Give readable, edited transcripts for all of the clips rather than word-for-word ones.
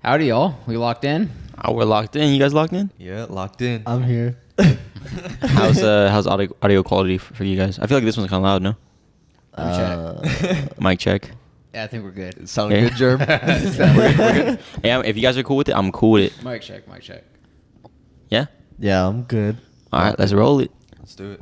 Howdy, y'all. We locked in? Oh, we're locked in. You guys locked in? Yeah, locked in. I'm here. How's audio quality for you guys? I feel like this one's kind of loud, no? Let me check. Mic check. Yeah, I think we're good. It sounded good, Jerm. We're good? Yeah, if you guys are cool with it, I'm cool with it. Mic check, mic check. Yeah? Yeah, I'm good. All right, let's roll it. Let's do it.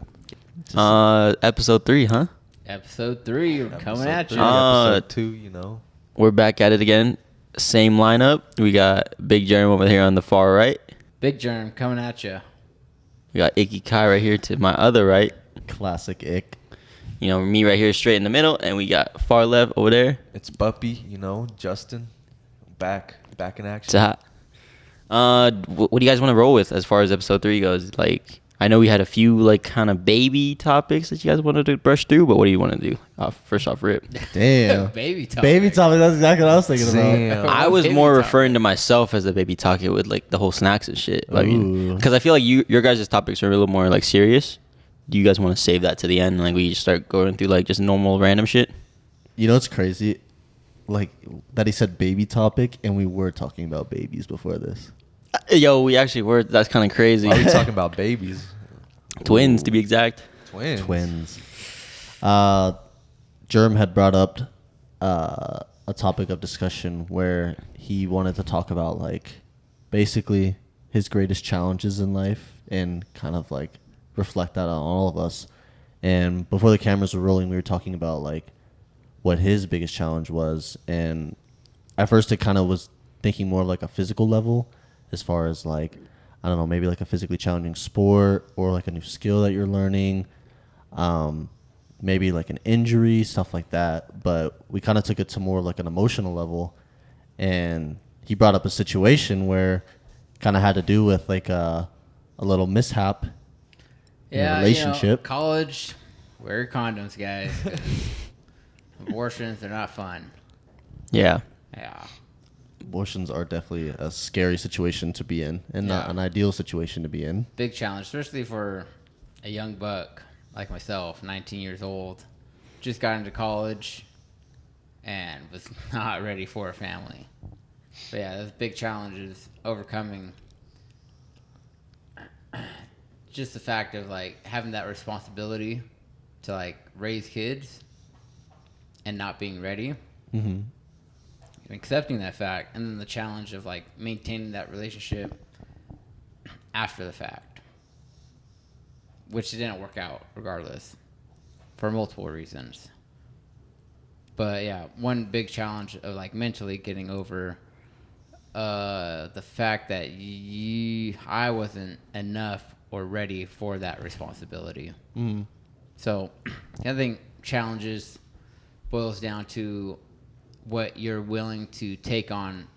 Episode 3, huh? Episode 3, we're coming at you. Episode 2, you know. We're back at it again. Same lineup. We got Big Jerm over here on the far right. Big Germ coming at you. We got Icky Kai right here to my other right. Classic ick. You know, me right here straight in the middle. And we got far left over there. It's Buppy, you know, Justin. Back in action. It's hot. What do you guys want to roll with as far as episode 3 goes? Like, I know we had a few like kind of baby topics that you guys wanted to brush through, but what do you want to do? First off, rip. Damn. Baby talk. Baby topic. That's exactly what I was thinking Damn. about. I was Baby more talk. referring to myself as a baby talking with like the whole snacks and shit. I mean, Ooh. because I feel like your guys' topics are a little more like serious. Do you guys want to save that to the end? Like we just start going through like just normal random shit. You know what's crazy? Like that he said baby topic, and we were talking about babies before this. Yo, we actually were. That's kind of crazy. Why are we talking about babies? Twins, to be exact. Twins. Germ had brought up a topic of discussion where he wanted to talk about like basically his greatest challenges in life and kind of like reflect that on all of us. And before the cameras were rolling, we were talking about like what his biggest challenge was. And at first it kind of was thinking more like a physical level as far as like, I don't know, maybe like a physically challenging sport or like a new skill that you're learning. Maybe like an injury, stuff like that. But we kind of took it to more like an emotional level. And he brought up a situation where kind of had to do with like a little mishap in a relationship. You know, college, wear your condoms, guys. 'Cause abortions, they're not fun. Yeah. Yeah. Abortions are definitely a scary situation to be in and not Yeah. an ideal situation to be in. Big challenge, especially for a young buck like myself, 19 years old. Just got into college and was not ready for a family. But yeah, those big challenges, overcoming just the fact of like having that responsibility to like raise kids and not being ready. Mm-hmm. Accepting that fact, and then the challenge of like maintaining that relationship after the fact, which didn't work out regardless for multiple reasons. But yeah, one big challenge of like mentally getting over the fact that I wasn't enough or ready for that responsibility. Mm-hmm. So I think challenges boils down to what you're willing to take on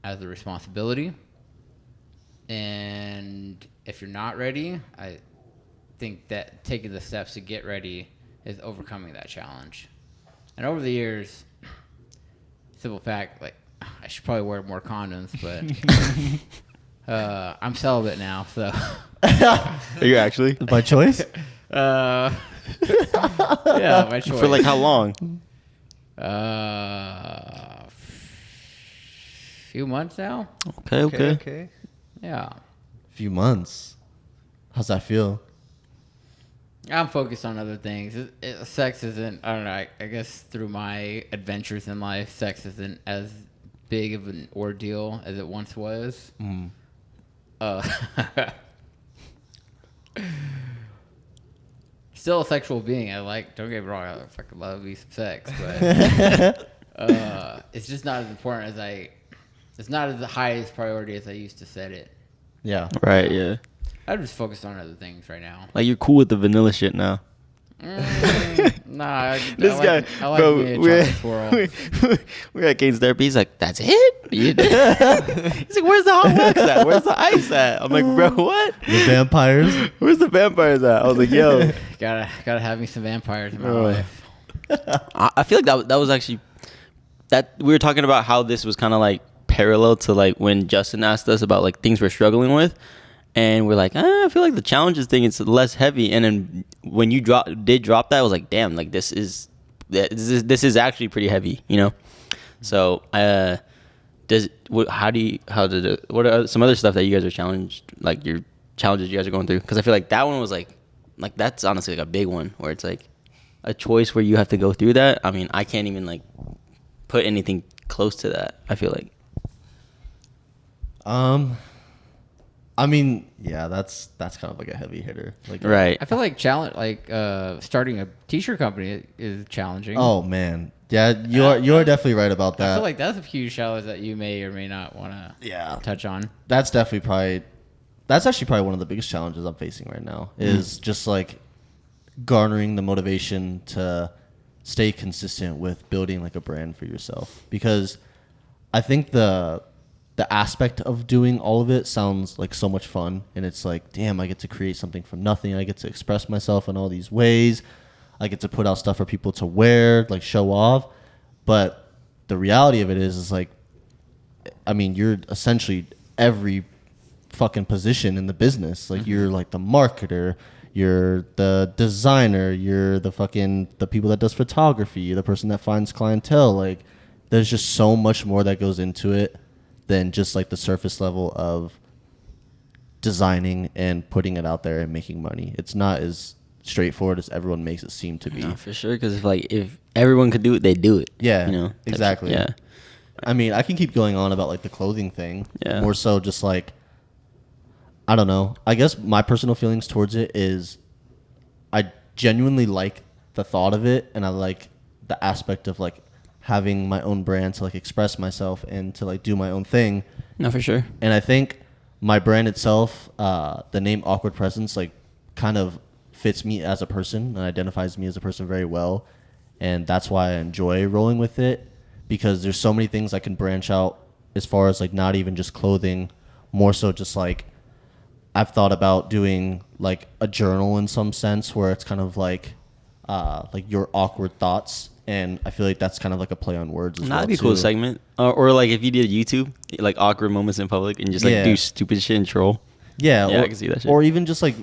as a responsibility. And if you're not ready, I think that taking the steps to get ready is overcoming that challenge. And over the years, simple fact, like I should probably wear more condoms, but I'm celibate now, so. Are you actually? By choice? Yeah, my choice. For like how long? Few months now. Okay. Yeah, Few months. How's that feel? I'm focused on other things. Sex isn't. I don't know. I guess through my adventures in life, sex isn't as big of an ordeal as it once was. Still a sexual being. Don't get me wrong. I fucking love me some sex, but it's just not as important as it's not as the highest priority as I used to set it. Yeah. Right, yeah. I'm just focused on other things right now. Like you're cool with the vanilla shit now. Nah, This I guy, like bro, being a chocolate swirl. we're at Kane's therapy. He's like, "That's it." He's like, "Where's the hot wax at? Where's the ice at?" I'm like, "Bro, what? The vampires? Where's the vampires at?" I was like, "Yo, Gotta have me some vampires in my Oh. life. I feel like that was actually that we were talking about how this was kind of like parallel to like when Justin asked us about like things we're struggling with, and we're like, I feel like the challenges thing is less heavy. And then when you did drop that, I was like, damn, like this is actually pretty heavy, you know. So what are some other stuff that you guys are challenged, like your challenges you guys are going through? Because I feel like that one was like that's honestly like a big one where it's like a choice where you have to go through that. I mean, I can't even like put anything close to that, I feel like. I mean, yeah, that's kind of like a heavy hitter. Like, Right. I feel like starting a t-shirt company is challenging. Oh man, yeah, you're definitely right about that. I feel like that's a huge challenge that you may or may not want to touch on. That's actually probably one of the biggest challenges I'm facing right now is just like garnering the motivation to stay consistent with building like a brand for yourself, because I think the aspect of doing all of it sounds like so much fun, and it's like, damn, I get to create something from nothing. I get to express myself in all these ways. I get to put out stuff for people to wear, like show off. But the reality of it is like, I mean, you're essentially every fucking position in the business. Like you're like the marketer, you're the designer, you're the people that does photography, the person that finds clientele. Like there's just so much more that goes into it than just like the surface level of designing and putting it out there and making money. It's not as straightforward as everyone makes it seem to be. No, for sure. Because if everyone could do it, they'd do it. Yeah, you know, exactly. Yeah. I mean, I can keep going on about like the clothing thing. Yeah. More so just like, I don't know. I guess my personal feelings towards it is I genuinely like the thought of it, and I like the aspect of like having my own brand to like express myself and to like do my own thing. No, for sure. And I think my brand itself, the name Awkward Presence, like kind of fits me as a person and identifies me as a person very well. And that's why I enjoy rolling with it, because there's so many things I can branch out as far as like not even just clothing, more so just like I've thought about doing like a journal in some sense where it's kind of like your awkward thoughts. And I feel like that's kind of like a play on words as well. That'd be a cool segment. Or like if you did YouTube, like awkward moments in public and just like do stupid shit and troll. Yeah, I can see that shit. Or even just like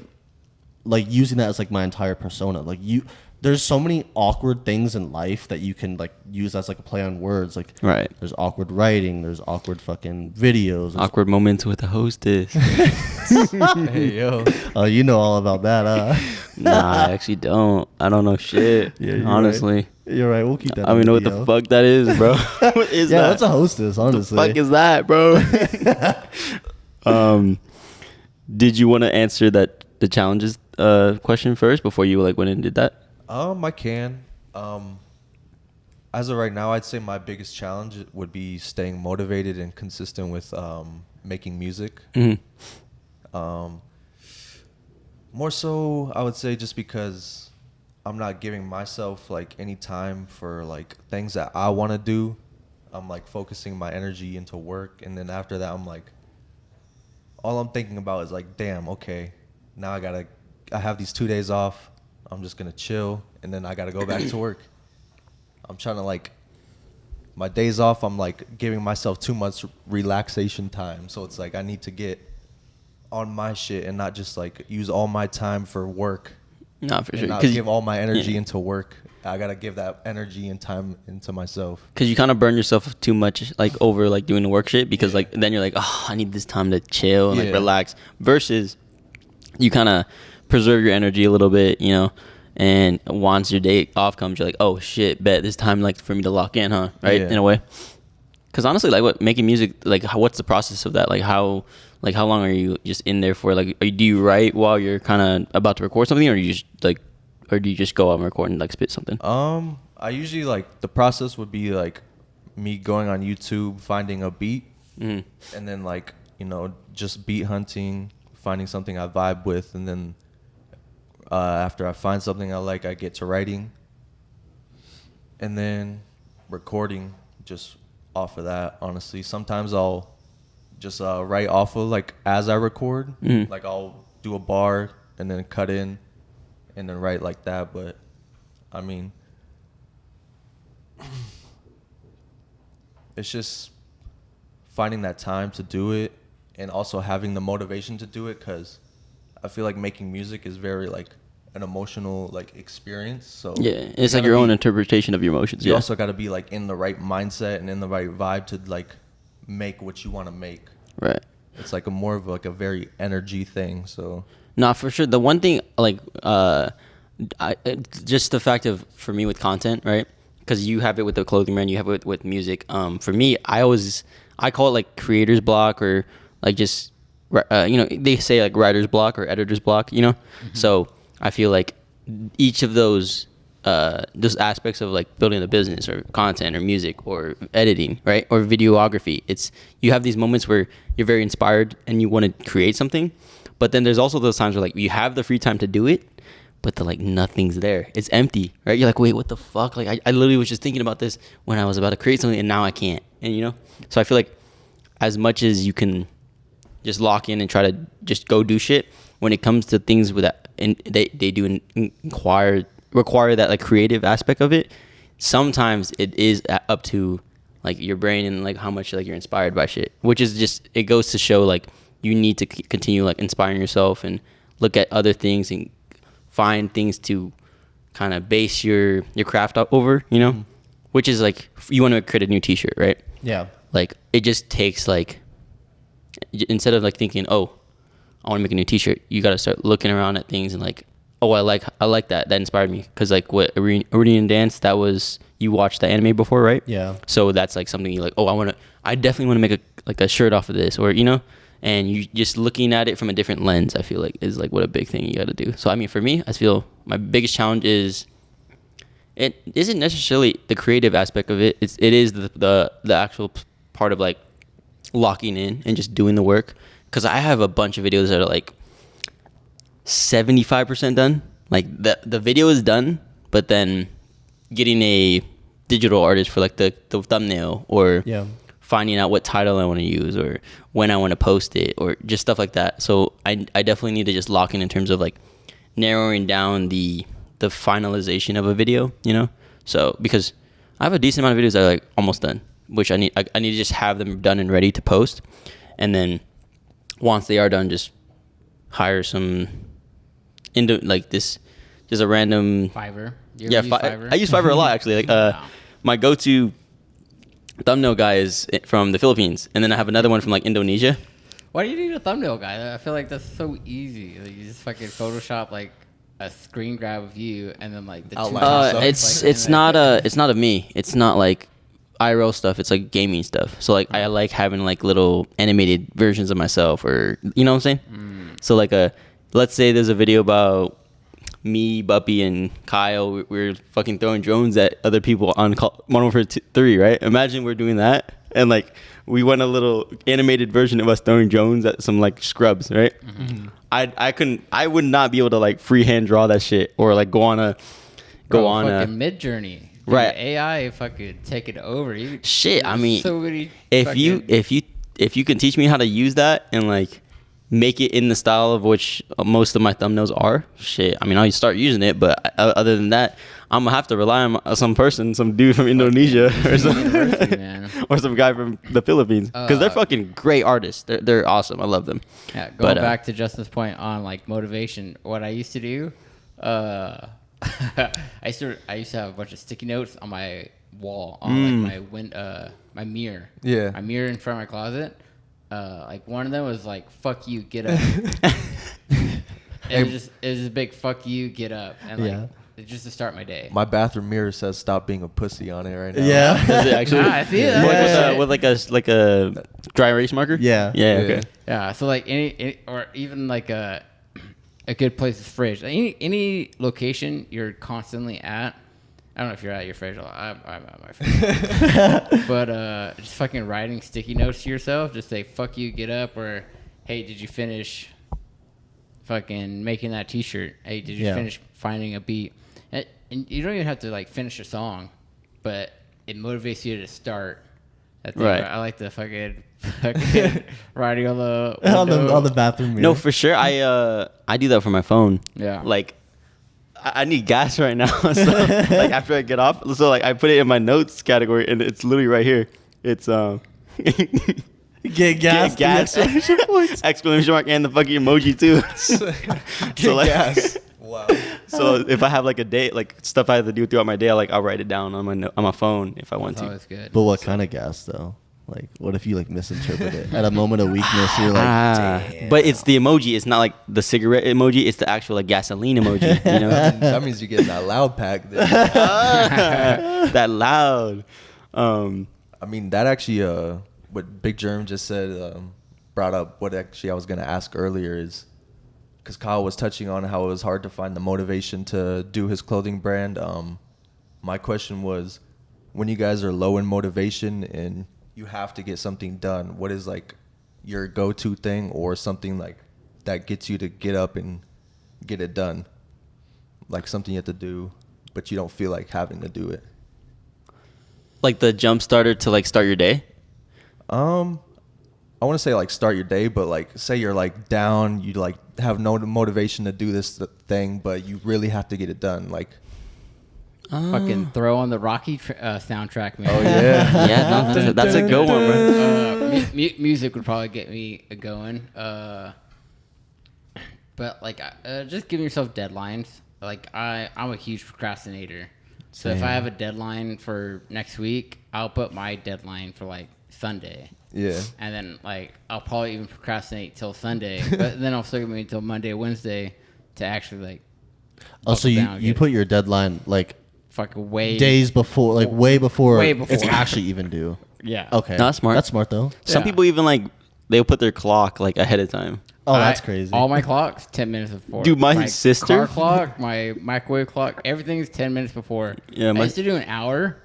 using that as like my entire persona. Like there's so many awkward things in life that you can like use as like a play on words. Like there's awkward writing, there's awkward fucking videos. Awkward moments with the hostess. Hey, yo. Oh, you know all about that, huh? Nah, I actually don't. I don't know shit. Yeah, honestly. Right. You're right. We'll keep that. I don't even know what the fuck that is, bro. What is that? That's a hostess, honestly. What the fuck is that, bro? Did you want to answer the challenges question first before you like went and did that? I can. As of right now, I'd say my biggest challenge would be staying motivated and consistent with making music. Mm-hmm. More so, I would say just because I'm not giving myself like any time for like things that I want to do. I'm like focusing my energy into work, and then after that, I'm like, all I'm thinking about is like, damn, okay, now I have these 2 days off. I'm just gonna chill, and then I gotta go back to work. I'm trying to like, my days off, I'm like giving myself too much relaxation time. So it's like I need to get on my shit and not just like use all my time for work. Not for sure. Not give all my energy into work. I gotta give that energy and time into myself. Because you kind of burn yourself too much, like over like doing the work shit. Because like then you're like, oh, I need this time to chill and like relax. Versus you kind of preserve your energy a little bit, you know. And once your day off comes, you're like, oh shit, bet this time like for me to lock in, huh? Right, in a way. Because honestly, like what making music, like what's the process of that? Like how long are you just in there for? Like, do you write while you're kind of about to record something, or do you just go out and record and like spit something? I usually like the process would be like me going on YouTube, finding a beat, and then like, you know, just beat hunting, finding something I vibe with, and then after I find something I like, I get to writing, and then recording just off of that. Honestly, sometimes I'll just write off of like as I record, like I'll do a bar and then cut in and then write like that. But I mean, it's just finding that time to do it and also having the motivation to do it, because I feel like making music is very like an emotional like experience. So yeah, it's like your own interpretation of your emotions. You also got to be like in the right mindset and in the right vibe to like make what you want to make. Right. It's like a more of like a very energy thing. So No, for sure. The one thing, like, just the fact of, for me with content, right? Because you have it with the clothing brand, you have it with music. For me, I call it like creator's block, or like just, they say like writer's block or editor's block, So I feel like each of those aspects of like building a business or content or music or editing, right? Or videography. You have these moments where you're very inspired and you want to create something. But then there's also those times where like you have the free time to do it, but nothing's there. It's empty, right? You're like, wait, what the fuck? Like I literally was just thinking about this when I was about to create something, and now I can't. And so I feel like as much as you can just lock in and try to just go do shit, when it comes to things with that, and they do require that like creative aspect of it, sometimes it is up to like your brain and like how much like you're inspired by shit, which is just, it goes to show like you need to continue like inspiring yourself and look at other things and find things to kind of base your craft over, which is like, you want to create a new t-shirt, right? Yeah. Like it just takes like, instead of like thinking, oh, I want to make a new t-shirt, you got to start looking around at things and like, oh, I like that inspired me, because like what Iranian dance, that was, you watched the anime before, right? Yeah. So that's like something you like, oh, I definitely want to make a shirt off of this, or and you just looking at it from a different lens, I feel like is like what a big thing you got to do. So I mean, for me, I feel my biggest challenge is, it isn't necessarily the creative aspect of it. It is the actual part of like locking in and just doing the work. Because I have a bunch of videos that are like 75% done. Like the video is done, but then getting a digital artist for like the thumbnail, or finding out what title I want to use, or when I want to post it, or just stuff like that. So I definitely need to just lock in terms of like narrowing down the finalization of a video, So because I have a decent amount of videos that are like almost done, which I need to just have them done and ready to post, and then once they are done, just hire some just a random Fiverr. Use Fiverr? I use Fiverr a lot actually. Like my go-to thumbnail guy is from the Philippines, and then I have another one from like Indonesia. Why do you need a thumbnail guy? I feel like that's so easy. Like, you just fucking Photoshop like a screen grab of you, and then like the two it's not of me. It's not like IRL stuff. It's like gaming stuff. So like I like having like little animated versions of myself, or you know what I'm saying. So like let's say there's a video about me, Buppy, and Kyle. We're fucking throwing drones at other people on Modern Warfare 3, right? Imagine we're doing that, and like we want a little animated version of us throwing drones at some like scrubs, right? Mm-hmm. I would not be able to like freehand draw that shit, or like go on a Mid Journey. Right. AI fucking take it over. I mean, so many if you can teach me how to use that and like make it in the style of which most of my thumbnails are, I mean, I'll start using it. But other than that, I'm gonna have to rely on some dude from Indonesia, or some guy from the Philippines, because they're fucking great artists. They're awesome. I love them. Yeah. Going back to Justin's point on like motivation, what I used to do, I used to have a bunch of sticky notes on my wall, on like my mirror. Yeah. My mirror in front of my closet. Like one of them was like "fuck you, get up." It was just a big "fuck you, get up," and like just to start my day. My bathroom mirror says "stop being a pussy" on it right now. Yeah. Is it actually? I see it. With like a dry erase marker. Yeah. Yeah. Okay. Yeah. So like any or even like a good place is fridge. Any location you're constantly at. I don't know if you're at your fridge a lot. I'm at my fridge. But just fucking writing sticky notes to yourself. Just say, fuck you, get up. Or, hey, did you finish fucking making that t-shirt? Hey, did you finish finding a beat? And you don't even have to, like, finish a song. But it motivates you to start. Right. I like the fucking writing on the on the bathroom mirror. No, for sure. I do that for my phone. Yeah. Like, I need gas right now. So like after I get off, so like I put it in my notes category, and it's literally right here. It's get gas. Exclamation mark and the fucking emoji too. Get gas. Wow. So if I have like a day, like stuff I have to do throughout my day, I'll write it down on my phone if I want That's to. always good. But what kind of gas though? Like, what if you like misinterpret it at a moment of weakness? You're like, damn. But it's the emoji. It's not like the cigarette emoji. It's the actual like gasoline emoji. You know, That means you're getting that loud pack. Then. that loud. I mean, that actually, what Big Germ just said, brought up what actually I was going to ask earlier is, because Kyle was touching on how it was hard to find the motivation to do his clothing brand. My question was, when you guys are low in motivation and you have to get something done, what is like your go-to thing or something like that gets you to get up and get it done? Like something you have to do, but you don't feel like having to do it. Like the jump starter to like start your day. I want to say like start your day, but like say you're like down, you like have no motivation to do this thing, but you really have to get it done. Like Fucking throw on the Rocky soundtrack, man. Oh yeah. Yeah, no, that's a good one, bro. Music would probably get me going. But like, just giving yourself deadlines. Like I'm a huge procrastinator. So if I have a deadline for next week, I'll put my deadline for like Sunday. Yeah. And then like I'll probably even procrastinate till Sunday, but then I'll still give me until Monday, Wednesday to actually like. Oh, so you put your deadline like fucking way days before, like way before Way before. it's actually even due. Yeah. Okay. No, that's smart. That's smart though. Some Yeah. people even like they'll put their clock like ahead of time. Oh, that's crazy. All my clocks 10 minutes before. Dude, my sister- car clock, my microwave clock, everything's 10 minutes before. Yeah, I my- used to do an hour.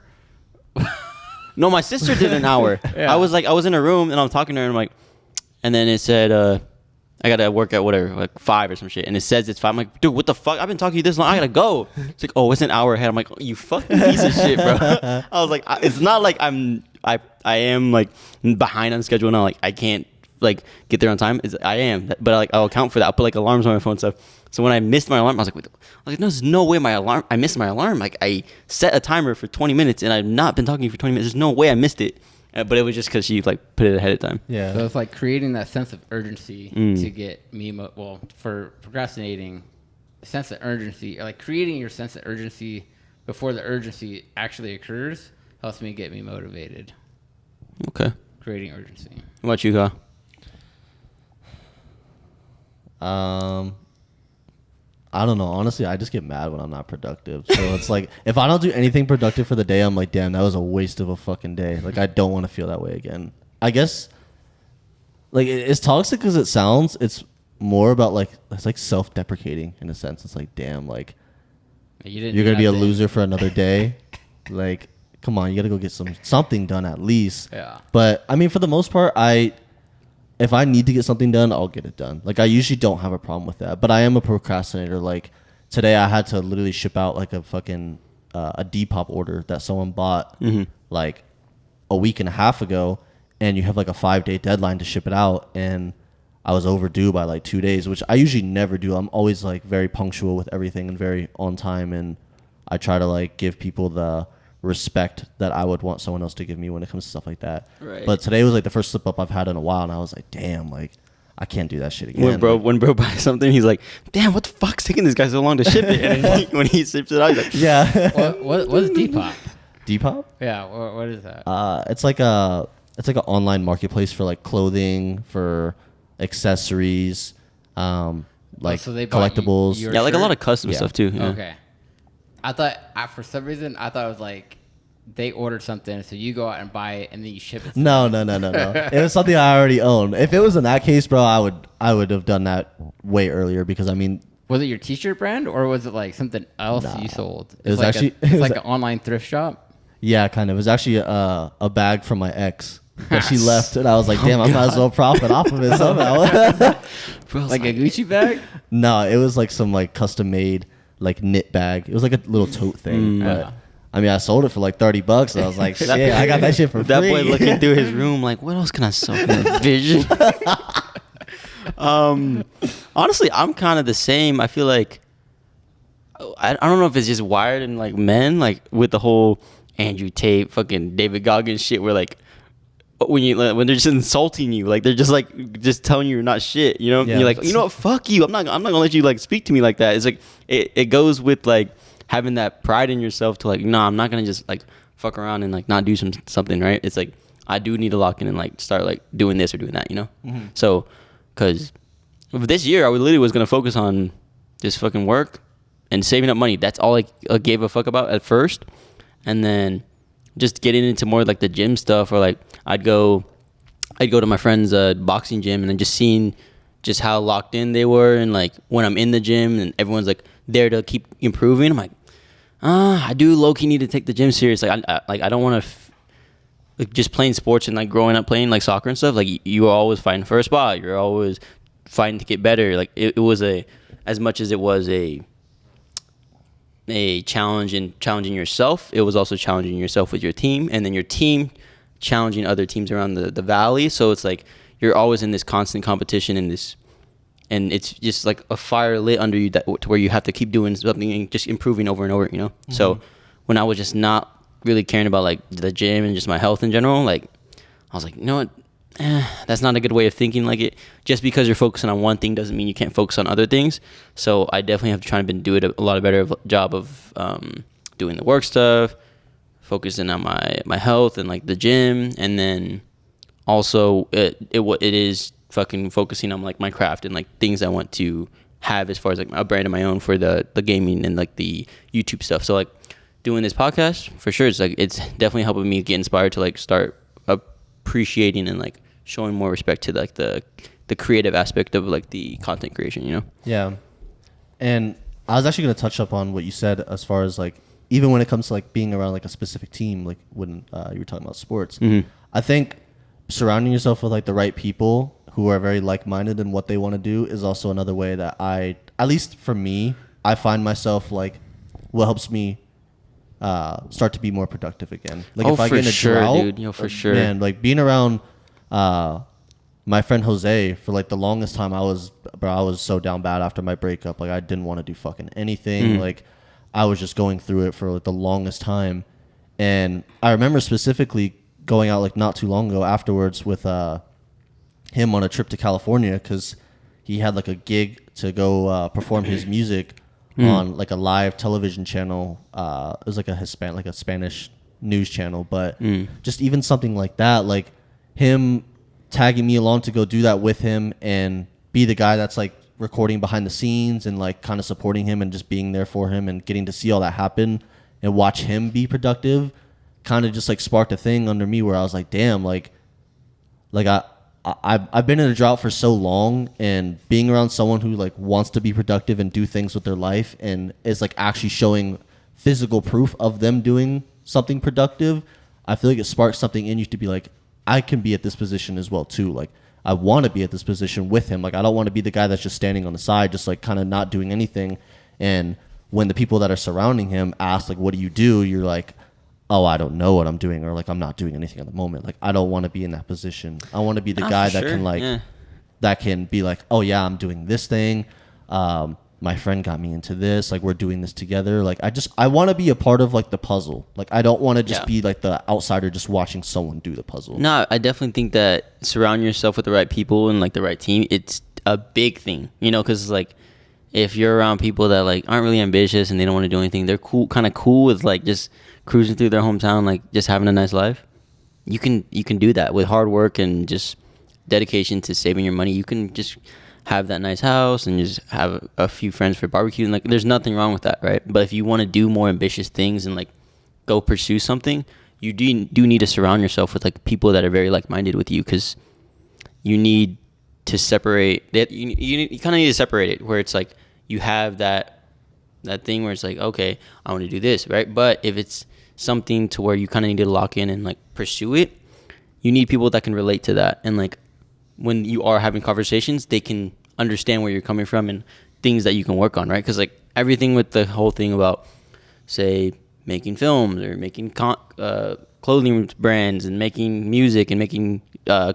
No, my sister did an hour. Yeah. I was in a room and I'm talking to her and I'm like, and then it said, I gotta work at whatever, like 5 or some shit. And it says it's 5. I'm like, dude, what the fuck? I've been talking to you this long. I gotta go. It's like, oh, it's an hour ahead. I'm like, oh, you fucking piece of shit, bro. I was like, it's not like I am like behind on schedule now. Like I can't like get there on time. I am, but like I'll account for that. I'll put like alarms on my phone and stuff. So when I missed my alarm, I was like, wait, no, there's no way I missed my alarm. Like I set a timer for 20 minutes and I've not been talking for 20 minutes. There's no way I missed it. But it was just because she like put it ahead of time. Yeah. So it's like creating that sense of urgency to get me, for procrastinating, a sense of urgency, or like creating your sense of urgency before the urgency actually occurs helps me get me motivated. Okay. Creating urgency. What about you, Kyle? I don't know. Honestly, I just get mad when I'm not productive. So it's like, if I don't do anything productive for the day, I'm like, damn, that was a waste of a fucking day. Like, I don't want to feel that way again. I guess, like, as toxic as it sounds, it's more about, like, it's like self-deprecating in a sense. It's like, damn, like, you're going to be a loser for another day. Like, come on, you got to go get something done at least. Yeah. But, I mean, for the most part, if I need to get something done, I'll get it done. Like, I usually don't have a problem with that. But I am a procrastinator. Like, today I had to literally ship out, like, a fucking a Depop order that someone bought, like, a week and a half ago. And you have, like, a 5-day deadline to ship it out. And I was overdue by, like, 2 days, which I usually never do. I'm always, like, very punctual with everything and very on time. And I try to, like, give people the respect that I would want someone else to give me when it comes to stuff like that. Right. But today was like the first slip up I've had in a while, and I was like, damn, like I can't do that shit again. When bro buys something, he's like, damn, what the fuck's taking this guy so long to ship it? And then when he ships it out, he's like, yeah. What's Depop? Depop? Yeah, what is that? It's like an online marketplace for like clothing, for accessories, like so they bought collectibles. your yeah, like a shirt? lot of custom Yeah. stuff too. Yeah. Okay. I thought, for some reason, I thought it was like they ordered something, so you go out and buy it, and then you ship it. No. It was something I already owned. If it was in that case, bro, I would have done that way earlier because I mean, Was it your T-shirt brand, or was it like something else you sold? It was like actually- it's it was like a- an online thrift shop. yeah, kind of. It was actually a bag from my ex that she left, and I was like, damn, I might as well profit off of it somehow. Bro's Like a Gucci bag? No, it was like some like custom made like knit bag. It was like a little tote thing. But Yeah. I mean, I sold it for like $30. And I was like, shit, I got that shit for that free. boy looking through his room like, what else can I sell for this vision? Honestly, I'm kind of the same. I feel like I don't know if it's just wired in like men, like with the whole Andrew Tate, fucking David Goggins shit, where like when they're just insulting you, like they're just telling you you're not shit, you know? Yeah. And you're like, you know what, fuck you. I'm not gonna let you like speak to me like that. It's like it goes with like having that pride in yourself to like, nah, I'm not gonna just like fuck around and like not do something, right? It's like I do need to lock in and like start like doing this or doing that, you know. So because this year I literally was gonna focus on just fucking work and saving up money. That's all I gave a fuck about at first, and then just getting into more like the gym stuff, or like I'd go to my friend's boxing gym and then just seeing just how locked in they were, and like when I'm in the gym and everyone's like there to keep improving, I'm like, I do low key need to take the gym serious. Like I don't want to like just playing sports and like growing up playing like soccer and stuff. Like you were always fighting for a spot. You're always fighting to get better. Like it was as much as it was a challenge and challenging yourself, it was also challenging yourself with your team, and then your team challenging other teams around the valley. So it's like you're always in this constant competition and it's just like a fire lit under you to where you have to keep doing something and just improving over and over, you know. So when I was just not really caring about like the gym and just my health in general, like I was like, you know what, that's not a good way of thinking. Like it, just because you're focusing on one thing doesn't mean you can't focus on other things. So I definitely have to try and do it a lot better job of doing the work stuff, focusing on my health and like the gym, and then also it is fucking focusing on like my craft and like things I want to have as far as like a brand of my own for the gaming and like the YouTube stuff. So like doing this podcast for sure, it's definitely helping me get inspired to like start appreciating and like showing more respect to like the creative aspect of like the content creation, you know? Yeah. And I was actually going to touch up on what you said as far as like, even when it comes to like being around like a specific team, like when you were talking about sports, I think surrounding yourself with like the right people who are very like-minded in what they want to do is also another way that at least for me, I find myself like what helps me start to be more productive again. Like if I get in a drought, dude. You know, for sure. Man, like being around my friend Jose for like the longest time, I was so down bad after my breakup. Like I didn't want to do fucking anything. Like I was just going through it for like the longest time. And I remember specifically going out like not too long ago afterwards with him on a trip to California because he had like a gig to go perform his music on like a live television channel. It was like a Spanish news channel, but just even something like that, like him tagging me along to go do that with him and be the guy that's like recording behind the scenes and like kind of supporting him and just being there for him and getting to see all that happen and watch him be productive kind of just like sparked a thing under me where I was like, damn, like I've been in a drought for so long, and being around someone who like wants to be productive and do things with their life and is like actually showing physical proof of them doing something productive, I feel like it sparks something in you to be like, I can be at this position as well too. Like I want to be at this position with him. Like I don't want to be the guy that's just standing on the side, just like kind of not doing anything. And when the people that are surrounding him ask like, what do you do? You're like, oh, I don't know what I'm doing, or like I'm not doing anything at the moment. Like I don't want to be in that position. I want to be the guy that can like that can be like, oh yeah, I'm doing this thing. My friend got me into this. Like we're doing this together. Like I want to be a part of like the puzzle. Like I don't want to just be like the outsider just watching someone do the puzzle. No, I definitely think that surround yourself with the right people and like the right team, it's a big thing, you know, because like if you're around people that like aren't really ambitious and they don't want to do anything, they're kind of cool with like just cruising through their hometown, like just having a nice life. You can do that with hard work and just dedication to saving your money. You can just have that nice house and just have a few friends for barbecue, and like there's nothing wrong with that, right? But if you want to do more ambitious things and like go pursue something, you do need to surround yourself with like people that are very like-minded with you, because you need to separate that. You kind of need to separate it where it's like you have that thing where it's like, okay, I want to do this, right? But if it's something to where you kind of need to lock in and like pursue it, you need people that can relate to that, and like when you are having conversations, they can understand where you're coming from and things that you can work on, right? Because like everything with the whole thing about, say, making films or making clothing brands and making music and making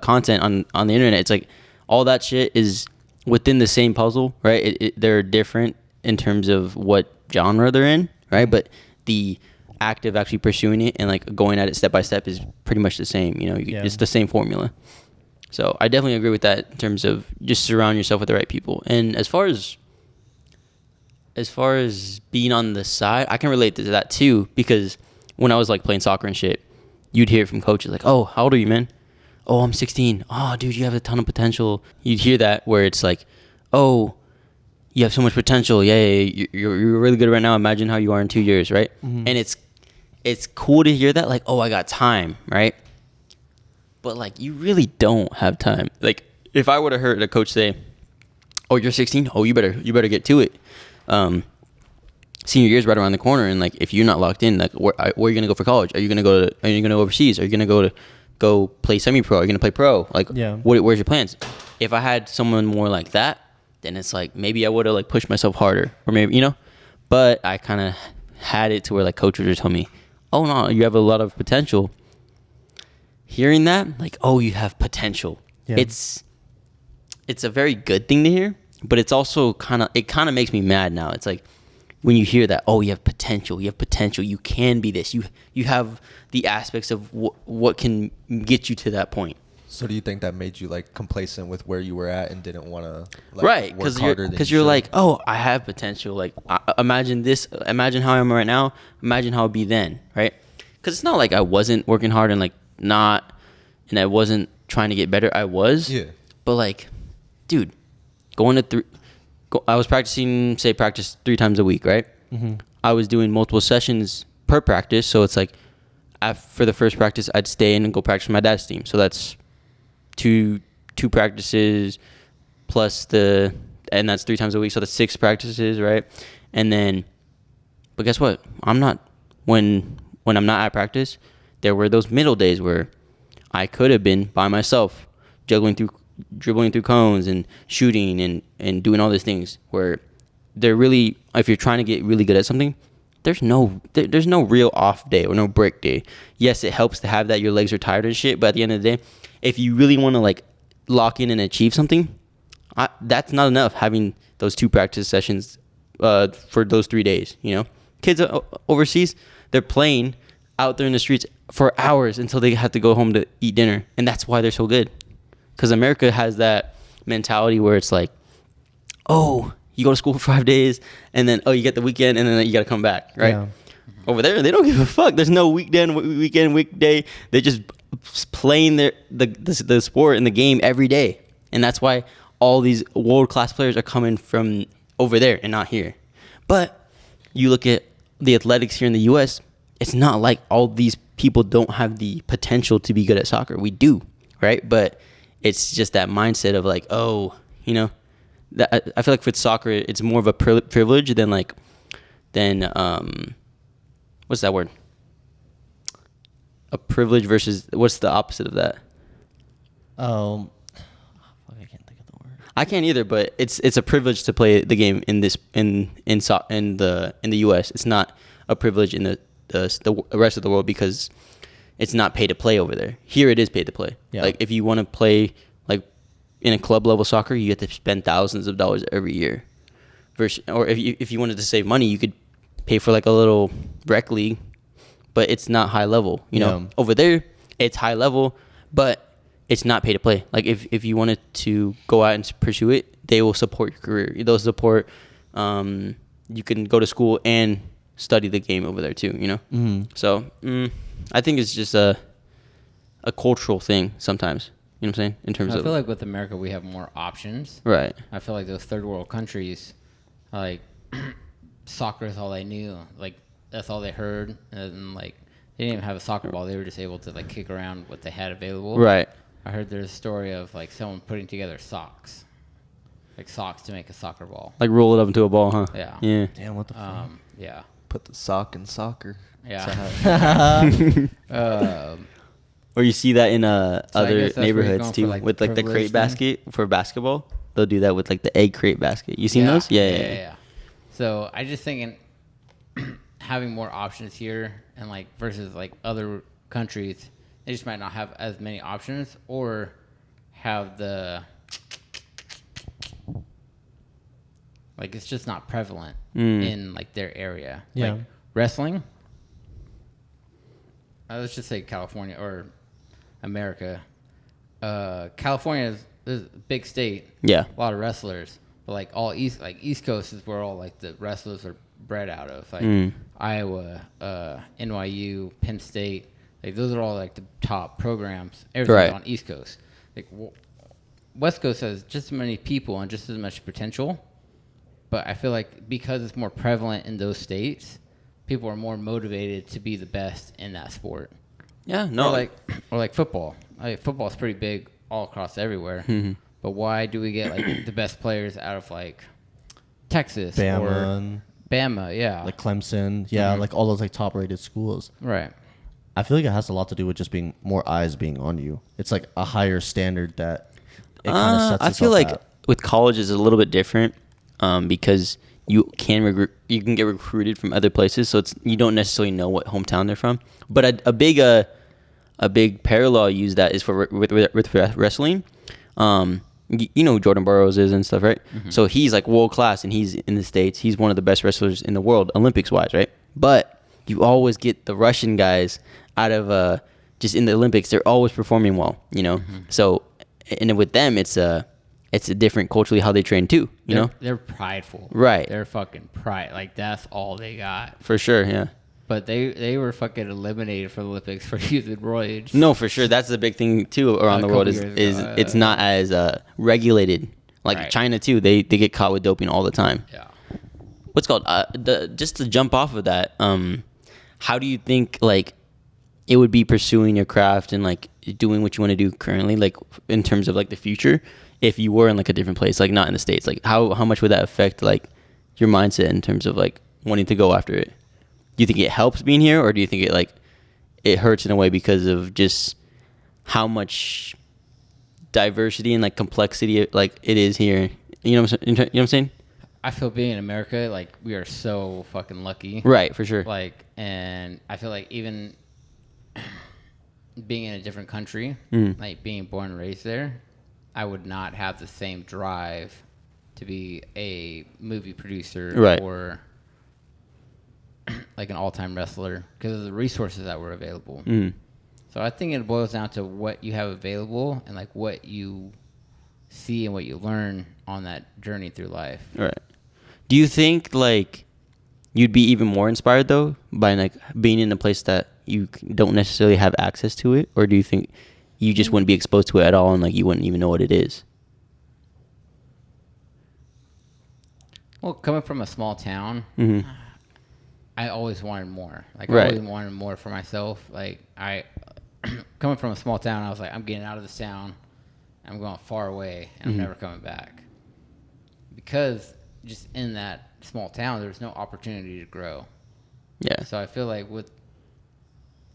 content on the internet, it's like all that shit is within the same puzzle, right? They're different in terms of what genre they're in, right? But the act of actually pursuing it and like going at it step by step is pretty much the same, you know. It's the same formula. So I definitely agree with that in terms of just surround yourself with the right people. And as far as being on the side, I can relate to that too, because when I was like playing soccer and shit, you'd hear from coaches like, "Oh, how old are you, man?" "Oh, I'm 16. Oh, dude, you have a ton of potential." You'd hear that where it's like, "Oh, you have so much potential. Yeah, you're really good right now. Imagine how you are in 2 years, right?" And it's cool to hear that, like, "Oh, I got time," right? But like, you really don't have time. Like, if I would have heard a coach say, "Oh, you're 16. Oh, you better get to it. Senior year's right around the corner, and like, if you're not locked in, like, where are you gonna go for college? Are you gonna go overseas? Are you gonna go play semi-pro? Are you gonna play pro? Like, where's your plans?" If I had someone more like that, then it's like maybe I would have like pushed myself harder, or maybe, you know. But I kind of had it to where like coaches would tell me, "Oh no, you have a lot of potential." Hearing that, like, "Oh, you have potential," it's a very good thing to hear, but it's also kind of makes me mad now. It's like, when you hear that, "Oh, you have potential, you can be this, you have the aspects of what can get you to that point." So do you think that made you like complacent with where you were at and didn't want to like, right? Because you're like, "Oh, I have potential. Like, imagine how I am right now. Imagine how I'll be then," right? Because it's not like I wasn't working hard and I wasn't trying to get better. I was, but like, dude, I was practice 3 times a week, right? I was doing multiple sessions per practice, so it's like, for the first practice, I'd stay in and go practice with my dad's team. So that's two practices plus and that's 3 times a week, so that's 6 practices, right? And then, but guess what? When I'm not at practice, there were those middle days where I could have been by myself, dribbling through cones and shooting and doing all these things, where they're really, if you're trying to get really good at something, there's no real off day or no break day. Yes, it helps to have that, your legs are tired and shit, but at the end of the day, if you really want to like lock in and achieve something, that's not enough having those 2 practice sessions for those 3 days, you know? Kids overseas, they're playing out there in the streets for hours until they have to go home to eat dinner, and that's why they're so good. Because America has that mentality where it's like, "Oh, you go to school for 5 days, and then, oh, you get the weekend, and then you got to come back," right? Yeah. Over there, they don't give a fuck. There's no weekday. They're just playing the sport and the game every day. And that's why all these world-class players are coming from over there and not here. But you look at the athletics here in the U.S., it's not like all these people don't have the potential to be good at soccer. We do, right? But it's just that mindset of like, oh, you know, I feel like with soccer, it's more of a privilege than what's that word? A privilege versus, what's the opposite of that? I can't think of the word. I can't either, but it's a privilege to play the game in the U.S. It's not a privilege in the rest of the world because it's not pay to play over there. Here it is pay to play. Yeah. Like if you want to play like in a club level soccer, you have to spend thousands of dollars every year. Or if you wanted to save money, you could pay for like a little rec league, but it's not high level. You know, over there it's high level, but it's not pay to play. Like if you wanted to go out and pursue it, they will support your career. They'll support. You can go to school and study the game over there too. You know. Mm-hmm. So I think it's just a cultural thing sometimes. You know what I'm saying? In terms of, I feel like with America we have more options. Right. I feel like those third world countries, like soccer is all they knew. Like that's all they heard, and like they didn't even have a soccer ball. They were just able to like kick around what they had available. Right. I heard there's a story of like someone putting together socks to make a soccer ball. Like roll it up into a ball, huh? Yeah. Yeah. Damn, what the fuck? Yeah. Put the sock in soccer. Yeah. Or you see that in other that's neighborhoods too, like, with like the crate basket for basketball. They'll do that with like the egg crate basket. You seen those? Yeah. So I just think having more options here and like versus like other countries, they just might not have as many options or have the like it's just not prevalent in like their area. Yeah. Like wrestling. Let's just say California or America. California is a big state. Yeah. A lot of wrestlers. But like all East Coast is where all like the wrestlers are bred out of. Like Iowa, NYU, Penn State. Like those are all like the top programs. Everything's on East Coast. Like West Coast has just as many people and just as much potential. But I feel like because it's more prevalent in those states, people are more motivated to be the best in that sport. Yeah, no. Or like football. Like football is pretty big all across everywhere. Mm-hmm. But why do we get like the best players out of like Texas Bama, yeah. like Clemson, yeah, like all those like top rated schools. Right. I feel like it has a lot to do with just being more eyes being on you. It's like a higher standard that it kind of sets. I feel like at. with college is a little bit different because you can get recruited from other places, so you don't necessarily know what hometown they're from. But a big parallel I use that is with wrestling. You know who Jordan Burroughs is and stuff, right? Mm-hmm. So he's like world class, and he's in the States. He's one of the best wrestlers in the world, Olympics wise, right? But you always get the Russian guys out of just in the Olympics. They're always performing well, you know. Mm-hmm. So, and with them, it's a different culturally how they train too, you know. They're prideful, right? They're fucking pride. Like that's all they got for sure, yeah. But they were fucking eliminated from the Olympics for using roids. No, for sure. That's the big thing too around the world is it's not as regulated. Like right. China too, they get caught with doping all the time. Yeah. What's called just to jump off of that? How do you think like it would be pursuing your craft and like doing what you want to do currently, like in terms of like the future, if you were in like a different place, like not in the States? Like how much would that affect like your mindset in terms of like wanting to go after it? Do you think it helps being here, or do you think it hurts in a way because of just how much diversity and like complexity like it is here? You know what I'm saying? I feel being in America, like we are so fucking lucky. Right, for sure. Like, and I feel like even being in a different country, like being born and raised there, I would not have the same drive to be a movie producer right. or like an all-time wrestler because of the resources that were available. So I think it boils down to what you have available and like what you see and what you learn on that journey through life. Right. Do you think like you'd be even more inspired though by like being in a place that you don't necessarily have access to it, or do you think you just wouldn't be exposed to it at all and like you wouldn't even know what it is? Well, coming from a small town, I always wanted more. Like right. I always wanted more for myself. Like I coming from a small town, I was like, I'm getting out of this town. I'm going far away, and I'm never coming back. Because just in that small town, there's no opportunity to grow. Yeah. So I feel like with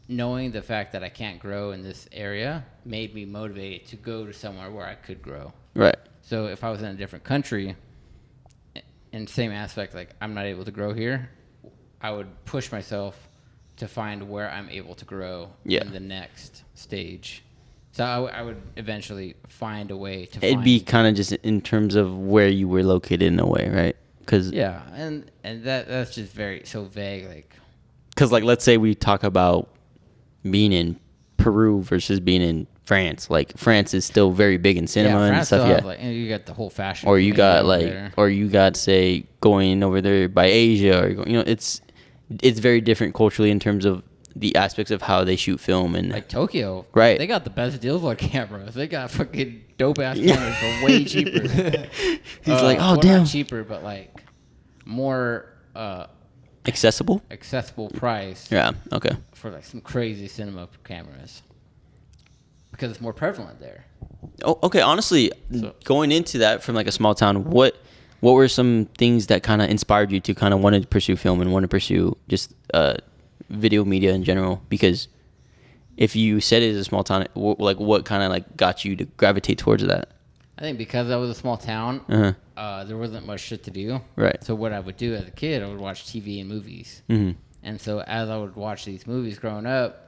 knowing the fact that I can't grow in this area made me motivated to go to somewhere where I could grow. Right. So if I was in a different country, in the same aspect, like I'm not able to grow here, I would push myself to find where I'm able to grow in the next stage. So I would eventually find a way to. It'd be kind of just in terms of where you were located in a way, right? Cause yeah, and that's just very so vague, like. Because like let's say we talk about being in Peru versus being in France. Like France is still very big in cinema and stuff. Yeah, like, and you got the whole fashion. Or you got say going over there by Asia, or you know it's very different culturally in terms of the aspects of how they shoot film and like Tokyo, right? They got the best deals on cameras. They got fucking dope ass cameras for way cheaper. He's like, oh damn, not cheaper, but like more accessible price. Yeah, okay. For like some crazy cinema cameras because it's more prevalent there. Oh, okay. Honestly, going into that from like a small town, what were some things that kind of inspired you to kind of want to pursue film and want to pursue just video media in general? Because if you said it is a small town, like what kind of like got you to gravitate towards that? I think because I was a small town, there wasn't much shit to do. Right. So what I would do as a kid, I would watch TV and movies. And so as I would watch these movies growing up,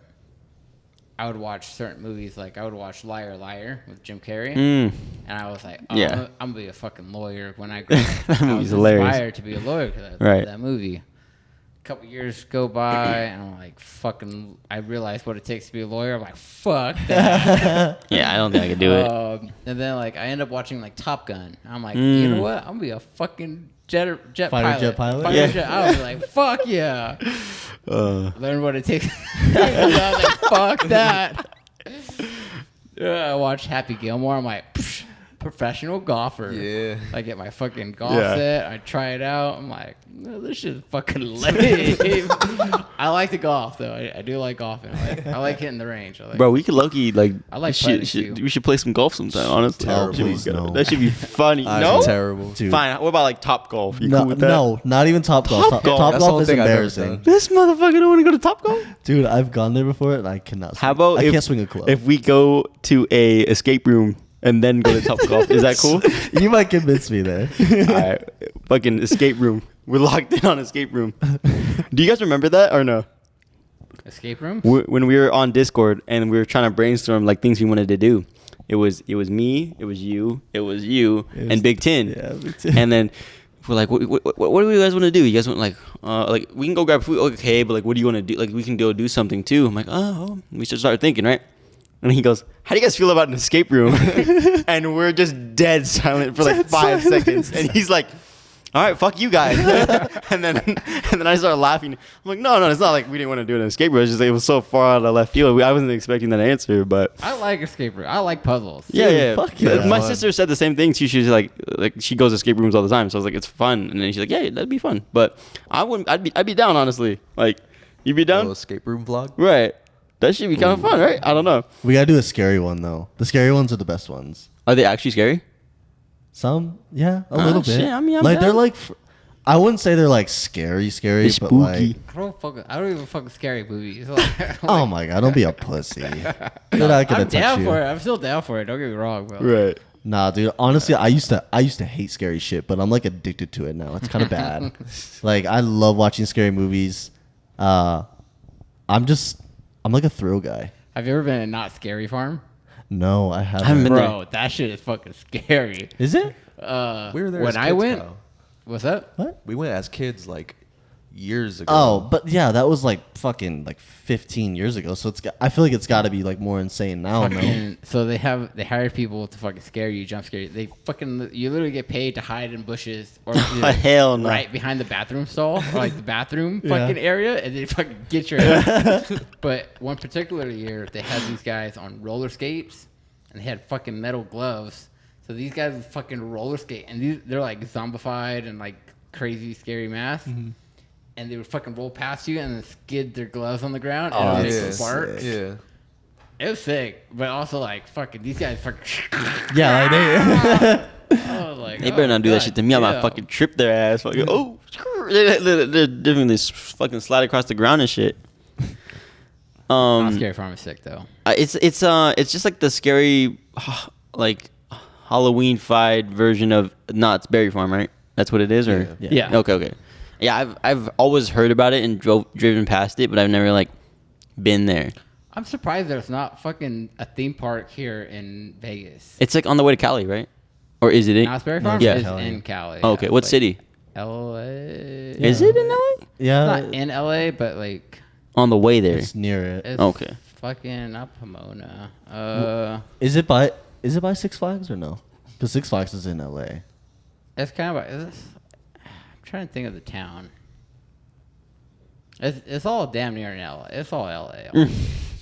I would watch certain movies. Like I would watch Liar Liar with Jim Carrey, and I was like, "Oh, I'm gonna be a fucking lawyer when I grow up." That I movie's was hilarious. inspired to be a lawyer because I love that movie. couple years go by, and I'm like, fucking, I realized what it takes to be a lawyer. I'm like, fuck that. Yeah, I don't think I could do it. And then, like, I end up watching, like, Top Gun. I'm like, you know what? I'm going to be a fucking jet Fighter pilot. jet pilot? Fighter Yeah. jet. I was like, fuck yeah. Learn what it takes. I was like, fuck that. I watched Happy Gilmore. I'm like, psh, professional golfer. Yeah. I get my fucking golf Yeah. set. I try it out. I'm like, no, this shit's fucking lame. I like to golf though. I do like golfing. I like hitting the range. Bro, we could low-key, like, I like putting too. we should play some golf sometime, honestly. Terrible. Should be Please, good. no. That should be funny. I'm No? terrible. Dude. Fine. What about, like, Top Golf? You No, cool with that? no, not even Top Golf. Top Golf. Top That's the Golf only is thing I've ever embarrassing. done. This motherfucker don't want to go to Top Golf? Dude, I've gone there before and I cannot swing. How about I can't swing a club. if we go to a escape room and then go to Top Golf? Is that cool? You might convince me there. All right. Fucking escape room. We're locked in on escape room. Do you guys remember that or no? Escape rooms? When we were on Discord and we were trying to brainstorm like things we wanted to do, it was me, it was you, and Big Tin. Yeah, Big Tin. And then we're like, what do you guys want to do? You guys want like we can go grab food, okay? But like, what do you want to do? Like, we can go do something too. I'm like, oh, we should start thinking, right? And he goes, how do you guys feel about an escape room? And we're just dead silent for like 5 seconds. And he's like, all right, fuck you guys. and then I started laughing. I'm like, no, it's not like we didn't want to do an escape room. It's just like, it was so far out of left field. I wasn't expecting that answer, but I like escape rooms. I like puzzles. yeah. fuck yeah. My sister said the same thing too. She's like she goes to escape rooms all the time. So I was like, it's fun. And then she's like, yeah, that'd be fun. But I'd be down, honestly. Like, you'd be down? Little escape room vlog. Right. That should be kind of fun, right? I don't know. We gotta do a scary one though. The scary ones are the best ones. Are they actually scary? Some, yeah, a little bit. shit, I mean, I'm like they're down. like, I wouldn't say they're like scary, They're but like, spooky. I don't even fuck with scary movies. Like, oh my god, don't be a pussy. They're not gonna I'm touch down you. for it. I'm still down for it. Don't get me wrong, bro. Right. Nah, dude. Honestly, I used to hate scary shit, but I'm like addicted to it now. It's kind of bad. Like I love watching scary movies. I'm like a thrill guy. Have you ever been in Not Scary Farm? No, I haven't. haven't been there. Bro, that shit is fucking scary. Is it? We were there when as I kids, went. Kyle. What's that? What? We went as kids like years ago. Oh, but yeah, that was like fucking like 15 years ago. So I feel like it's got to be like more insane now. No. Fucking- so they hired people to fucking scare you, jump scare you. You literally get paid to hide in bushes or Hell no. right behind the bathroom stall or like the bathroom Yeah. fucking area, and they fucking get your ass. But one particular year, they had these guys on roller skates, and they had fucking metal gloves. So these guys would fucking roller skate, and they're like zombified and like crazy scary masks. Mm-hmm. And they would fucking roll past you and then skid their gloves on the ground Oh, and it yeah. would spark. Yeah. It was sick, but also like fucking these guys fucking. Yeah, like I was like, They better not do that shit to me. I might damn. fucking trip their ass. Fucking, oh, they're definitely fucking slide across the ground and shit. Not Scary Farm is sick though. It's just like the scary, like Halloween-fied version of Knott's Berry Farm, right? That's what it is, or Yeah. Okay. Yeah, I've always heard about it and driven past it, but I've never like been there. I'm surprised there's not fucking a theme park here in Vegas. It's like on the way to Cali, right? Or is it? Knott's Berry Farm Yeah. is Cali. in Cali. Oh, okay. Yeah, What it's city? like LA. Is it in LA? yeah, It's not in LA, but like On the way there. it's near it. it's Okay. fucking not Pomona. Is it by Six Flags or no? Because Six Flags is in LA. It's kind of. I'm trying to think of the town. It's all damn near in LA. It's all LA.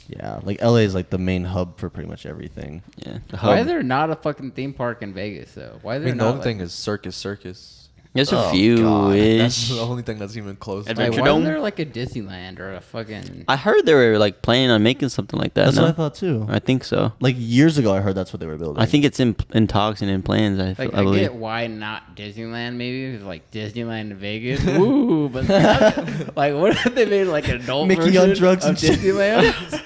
Yeah, like LA is like the main hub for pretty much everything. Yeah. The Why is hub. there not a fucking theme park in Vegas though? Why is I there mean, the not? only thing is Circus. There's a Oh, few God. That's ish. the only thing that's even close. Adventure like, to why Dome? isn't there like a Disneyland or a fucking? I heard they were like planning on making something like that. That's no? what I thought too. I think so. Like years ago, I heard that's what they were building. I think it's in talks and in plans. I Like, I believe. get why not Disneyland, maybe. It's like Disneyland in Vegas. Woo! But like, what if they made like an adult Mickey version on drugs of and shit. Disneyland?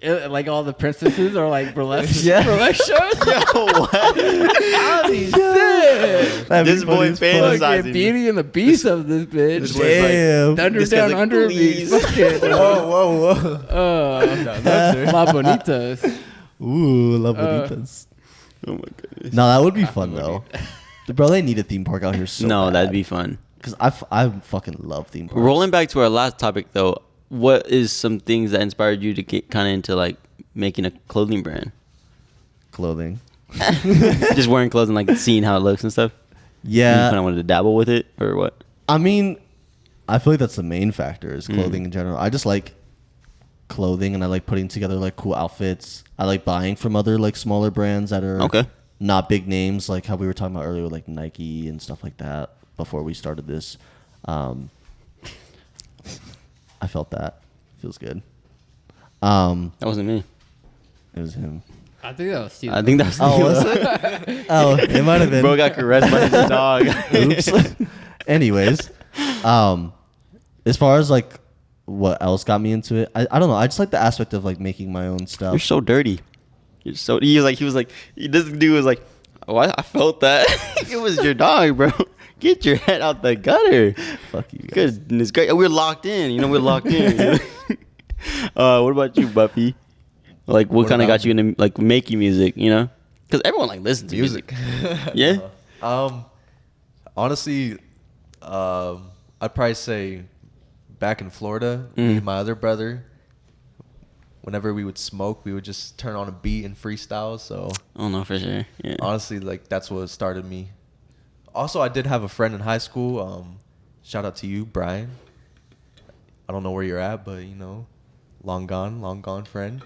Like all the princesses are like burlesque, Yeah. burlesque shows. Yo, what? That'd be sick. That'd be This funny boy as fuck. fantasizing. Fucking Beauty and the Beast of this bitch. This boy's like, Damn. Thunder This guy's down like, under please. me. Fucking, whoa. La Bonitas. Ooh, La Bonitas. Oh my goodness. No, that would be fun though. Bro, they need a theme park out here so No, bad. that'd be fun. because I fucking love theme parks. Rolling back to our last topic though, what is some things that inspired you to get kind of into like making a clothing brand? Clothing. Just wearing clothes and like seeing how it looks and stuff. Yeah. You kind of wanted to dabble with it or what? I mean, I feel like that's the main factor is clothing Mm. in general. I just like clothing and I like putting together like cool outfits. I like buying from other like smaller brands that are Okay. not big names, like how we were talking about earlier with like Nike and stuff like that before we started this. I felt that. Feels good. That wasn't me. It was him. I think that was Steve. I think that's Oh, was it? Oh, it might have been. Bro got caressed by his dog. Oops. Anyways, as far as like what else got me into it, I don't know. I just like the aspect of like making my own stuff. You're so dirty. You're so. This dude was like, oh, I felt that. It was your dog, bro. Get your head out the gutter. Fuck you guys. Goodness great. We're locked in. You know, we're locked in. What about you, Buffy? Like, what kind of got you into like making music? You know, because everyone like listens to music. Yeah. Honestly, I'd probably say back in Florida, me and my other brother, whenever we would smoke, we would just turn on a beat and freestyle. So, Oh no, for sure. Yeah. honestly, like that's what started me. Also, I did have a friend in high school. Shout out to you, Brian. I don't know where you're at, but you know, long gone friend.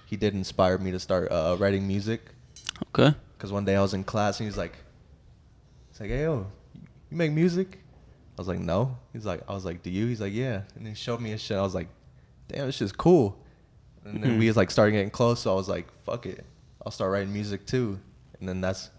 He did inspire me to start writing music. Okay. Because one day I was in class and he's like, hey, yo, you make music? I was like, no. I was like, do you? He's like, yeah. And he showed me his shit. I was like, damn, this shit's cool. And then we was like starting getting close. So I was like, fuck it. I'll start writing music too. And then that's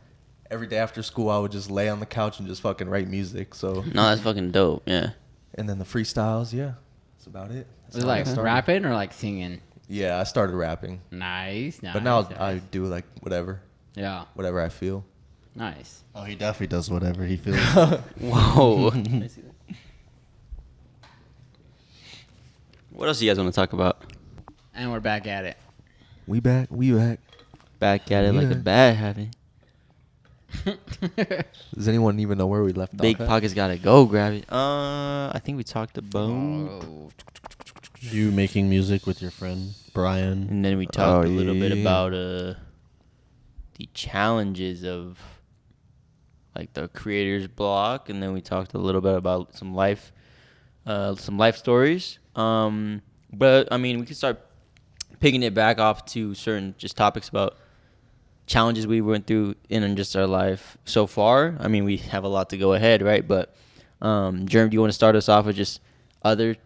every day after school, I would just lay on the couch and just fucking write music. So No, that's fucking dope. Yeah. and then the freestyles, yeah, that's about it. That's Was it how I like started. rapping or like singing? Yeah, I started rapping, Nice. but now nice. I do like whatever I feel. Nice. Oh, he definitely does whatever he feels. Whoa. What else do you guys want to talk about? And we're back at it. We back. Back at it like a Yeah. bad habit. Does anyone even know where we left Big off at? pockets gotta go. Grab it. I think we talked about, Oh. You making music with your friend Brian. and then we talked Oh, a little bit yeah. about the challenges of like the creator's block, and then we talked a little bit about some life stories. But I mean, we could start picking it back off to certain just topics about challenges we went through in just our life so far. I mean, we have a lot to go ahead, right? But Jerem, do you want to start us off with just other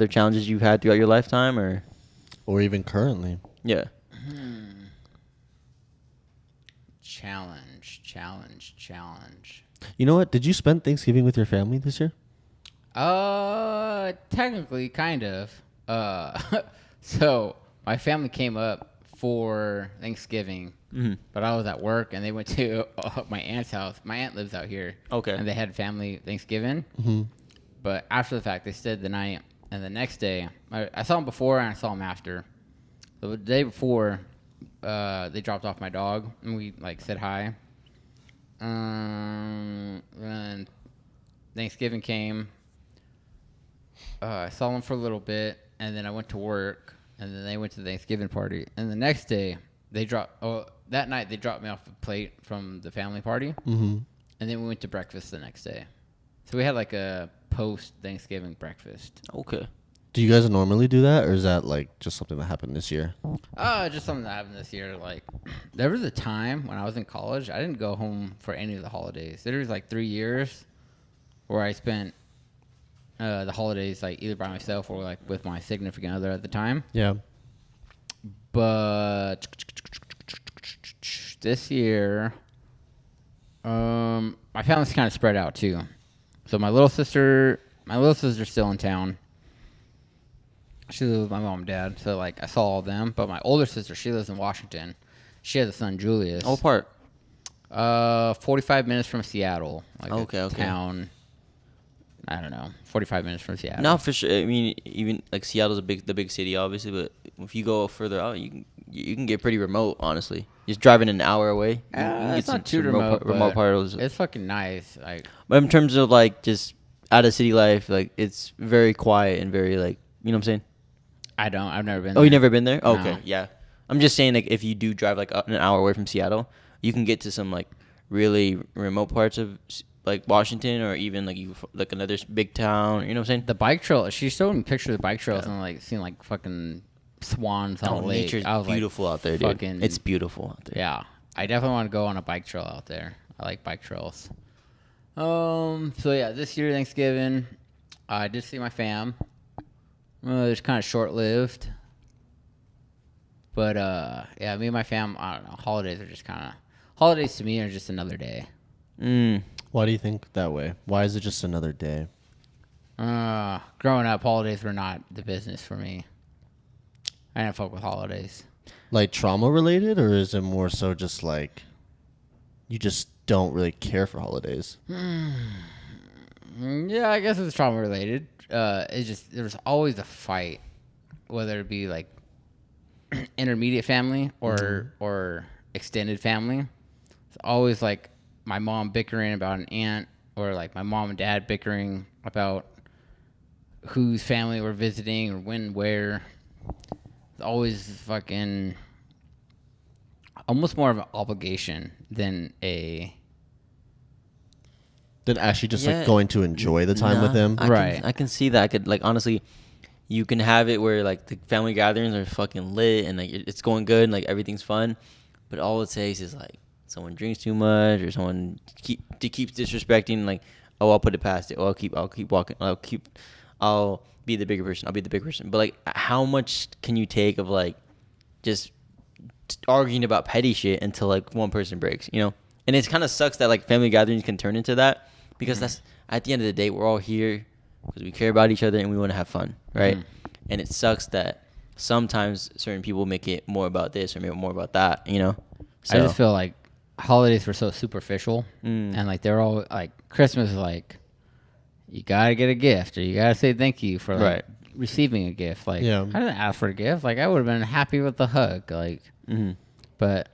challenges you've had throughout your lifetime, or Or even currently. yeah? Challenge. You know what? Did you spend Thanksgiving with your family this year? Technically, kind of. So my family came up for Thanksgiving, but I was at work and they went to my aunt's house. My aunt lives out here. Okay. And they had family Thanksgiving. But after the fact, they stayed the night, and the next day, I saw them before and I saw them after. The day before, they dropped off my dog and we like said hi. And Thanksgiving came. I saw them for a little bit, and then I went to work, and then they went to the Thanksgiving party. And the next day, that night they dropped me off a plate from the family party, and then we went to breakfast the next day. So we had like a post-Thanksgiving breakfast. Okay. Do you guys normally do that, or is that like just something that happened this year? Just something that happened this year. Like, there was a time when I was in college, I didn't go home for any of the holidays. There was like 3 years where I spent the holidays like either by myself or like with my significant other at the time. Yeah. But this year, my family's kind of spread out too. So my little sister's still in town. She lives with my mom and dad, so like I saw all of them. But my older sister, she lives in Washington. She has a son, Julius. What part? 45 minutes from Seattle. Like Okay, a okay. town. I don't know, 45 minutes from Seattle. No, for sure. I mean, even like Seattle's the big city, obviously, but if you go further out, you can get pretty remote. Honestly, just driving an hour away, you can It's get not too some remote. remote but parts. It's fucking nice. Like, But in terms of like just out of city life, like it's very quiet and very like, you know what I'm saying? I don't. I've never been. Oh, there. you never been there? Oh, No. okay, yeah. I'm just saying, like, if you do drive like an hour away from Seattle, you can get to some like really remote parts of like Washington, or even like another big town. You know what I'm saying? The bike trail. She showed me pictures of the bike trails and like seeing like fucking swans on the lake. Nature's I was beautiful like, out there, dude. fucking- It's beautiful out there. Yeah, I definitely want to go on a bike trail out there. I like bike trails. So yeah, this year Thanksgiving, I did see my fam. It's kind of short lived, but yeah, me and my fam. I don't know. Holidays are just kind of holidays to me are just another day. Why do you think that way? Why is it just another day? Growing up, holidays were not the business for me. I didn't fuck with holidays. Like trauma related, or is it more so just like you just don't really care for holidays? Yeah, I guess it's trauma related. It's just there was always a fight, whether it be like intermediate family or extended family. It's always like my mom bickering about an aunt, or like my mom and dad bickering about whose family we're visiting or when, where. It's always fucking almost more of an obligation than a. Than actually just Yeah. like going to enjoy the time with them. Right. I can see that. I could like honestly, you can have it where like the family gatherings are fucking lit and like it's going good and like everything's fun, but all it takes is like someone drinks too much or someone keeps disrespecting. Like, oh, I'll put it past it. Oh, I'll keep walking. I'll be the bigger person. I'll be the big person. But like, how much can you take of like just arguing about petty shit until like one person breaks? You know, and it kind of sucks that like family gatherings can turn into that. Because that's at the end of the day, we're all here because we care about each other and we want to have fun, right? And it sucks that sometimes certain people make it more about this or more about that, you know? I just feel like holidays were so superficial, and like they're all like Christmas is like you gotta get a gift or you gotta say thank you for like receiving a gift. Like Yeah. I didn't ask for a gift. Like I would have been happy with the hug. Like, but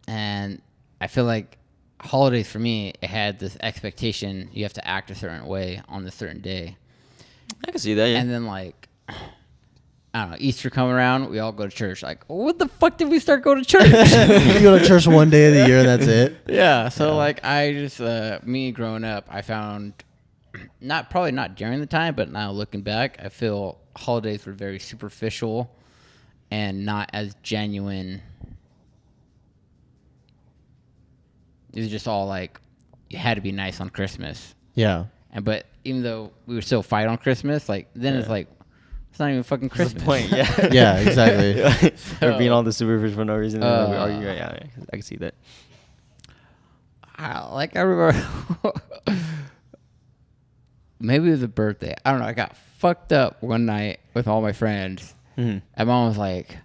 and I feel like holidays for me, it had this expectation you have to act a certain way on a certain day. I can see that, yeah. And then like I don't know, Easter come around, we all go to church. Like, what the fuck did we start going to church? You go to church one day of the year and that's it. Yeah. So like I just me growing up, I found probably not during the time, but now looking back, I feel holidays were very superficial and not as genuine. It was just all like you had to be nice on Christmas. Yeah. But even though we would still fight on Christmas, like then it's like it's not even fucking What's Christmas. the point? Yeah. Yeah, exactly. We're being all the superficial for no reason. And we argue. Yeah, I can see that. I remember maybe it was a birthday. I don't know. I got fucked up one night with all my friends. And mom was like,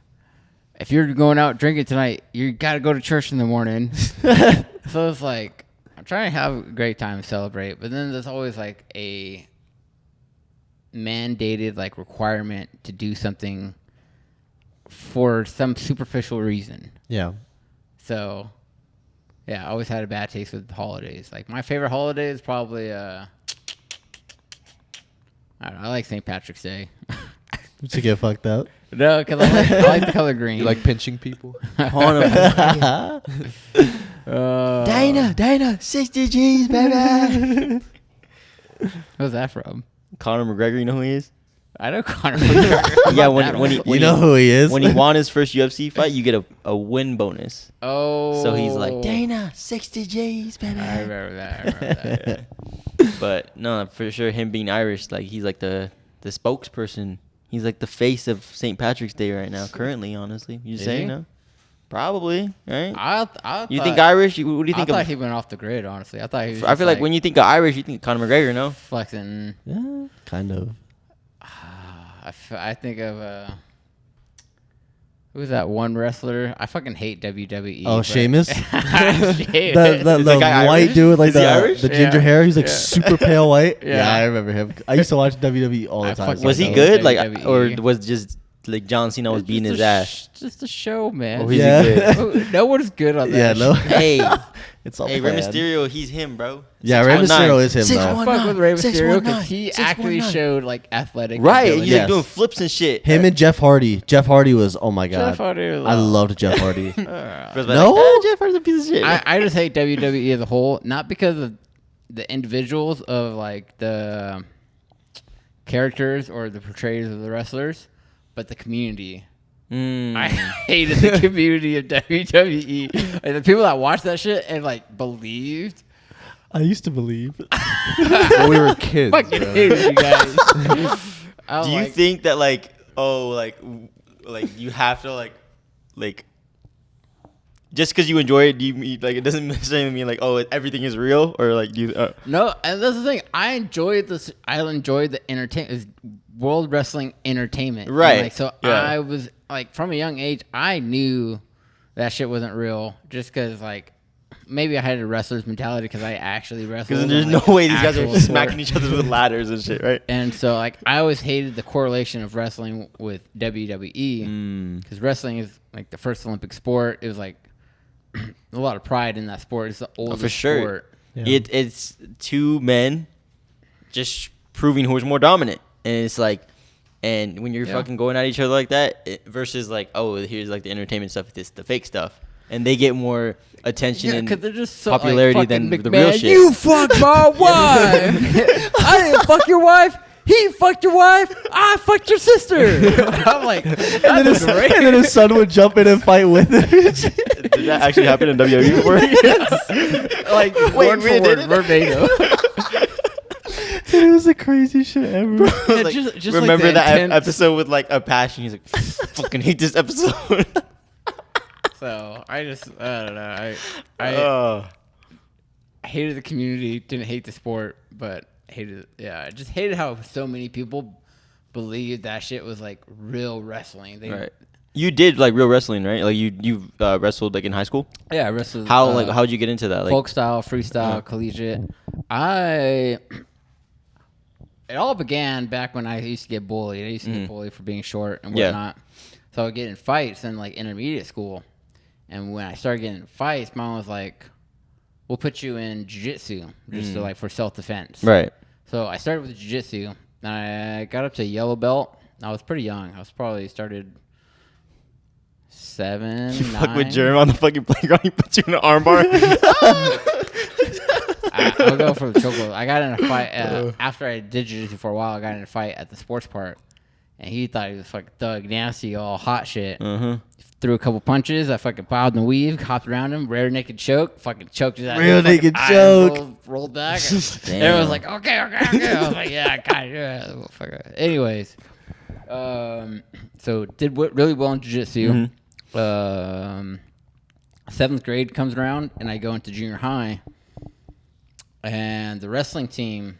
if you're going out drinking tonight, you got to go to church in the morning. So it's like, I'm trying to have a great time and celebrate. But then there's always like a mandated like requirement to do something for some superficial reason. Yeah. So, yeah, I always had a bad taste with the holidays. Like, my favorite holiday is probably, I don't know, I like St. Patrick's Day. To get fucked up. No, because I like the color green. You like pinching people? Dana, 60 G's, baby. Where's that from? Conor McGregor, you know who he is? I know Conor McGregor. Yeah, when he You know who he is? when he won his first UFC fight, you get a win bonus. Oh. So he's like, Dana, 60 G's, baby. I remember that. But no, for sure, him being Irish, like he's like the spokesperson. He's like the face of St. Patrick's Day right now, currently, honestly. You Is say, he? no? Probably, right? I You think Irish? What do you think I thought of? he went off the grid, honestly. I thought he was I feel like when you think of Irish, you think Conor McGregor, no? flexing. Yeah, kind of. I think of who's that one wrestler? I fucking hate WWE. Oh, but- Sheamus? Sheamus. The guy white Irish? dude, like Is he Irish? the ginger Yeah. hair. He's like Yeah. super pale white. Yeah. Yeah, I remember him. I used to watch WWE all the I time. fucking so Was I he know. good? Like, WWE. or was just like John Cena was It's beating just his a ass? Just a show, man. Oh, he's Yeah. good. Oh, no one's good on that. Yeah, no. Hey, It's all Hey, Rey planned. Mysterio, he's him, bro. Yeah, Rey Mysterio is him, though. I fuck with Rey Mysterio 619, because he actually 619. showed like athletic. Right, ability. he's Yes. like doing flips and shit. Him and Jeff Hardy. Jeff Hardy was, oh my God. Jeff Hardy was I loved Jeff Hardy. Everyone's No? like, Jeff Hardy's a piece of shit. I just hate WWE as a whole, not because of the individuals of like the characters or the portrayals of the wrestlers, but the community. I hated the community of WWE. Like, the people that watched that shit and like believed. I used to believe. When we were kids. Fucking bro. hated you guys. Do you think that like you have to like just because you enjoy it, do you mean, like it doesn't necessarily mean like everything is real or like you No, and that's the thing. I enjoyed this. I enjoyed the entertainment, world wrestling entertainment. And, Right. like, so Yeah. I was like, from a young age, I knew that shit wasn't real, just because like maybe I had a wrestler's mentality because I actually wrestled. because there's in, no like, way these guys actual are sport. smacking each other with ladders and shit, right? And so like I always hated the correlation of wrestling with WWE because wrestling is like the first Olympic sport. It was like a lot of pride in that sport. It's the oldest For sure. sport. Yeah. It's two men just proving who's more dominant, and it's like, and when you're Yeah. fucking going at each other like that versus like, oh, here's like the entertainment stuff, this the fake stuff, and they get more attention Yeah, and because they're just so popularity like, than fucking the real McMahon, shit. You fucked my wife. I didn't fuck your wife. He fucked your wife. I fucked your sister. I'm like, And then his son would jump in and fight with him. Did that actually happen in WWE before? like Wait, word really for word, did it? verbatim. Dude, it was the craziest shit ever. Like, just like remember the that intense- episode with like a passion? He's like, fucking hate this episode. So I don't know. I Oh. hated the community. Didn't hate the sport, but hated. Yeah, I just hated how so many people believed that shit was like real wrestling. They, Right. You did like real wrestling, right? Like you wrestled like in high school. Yeah, I wrestled. How'd you get into that? Like, folk style, freestyle, collegiate. It all began back when I used to get bullied. I used to get bullied for being short and Yeah. whatnot. So I would get in fights in like intermediate school. And when I started getting in fights, mom was like, we'll put you in jiu-jitsu just to like for self-defense. right. So I started with jiu-jitsu. And I got up to yellow belt. I was pretty young. I was probably started 7, You 9. fuck with Jerem on the fucking playground. He put you in an armbar. I'll go for the chokehold. I got in a fight after I did jiu-jitsu for a while. I got in a fight at the sports park, and he thought he was fucking thug nasty, all hot shit. Threw a couple punches. I fucking plowed and weave, hopped around him, rear naked choke, fucking choked his ass. Rear Fucking naked eyes choke. rolled back. Damn. Everyone was like, okay. I was like, yeah, God, yeah. Motherfucker. Anyways, so did really well in jiu-jitsu. 7th grade comes around, and I go into junior high. And the wrestling team,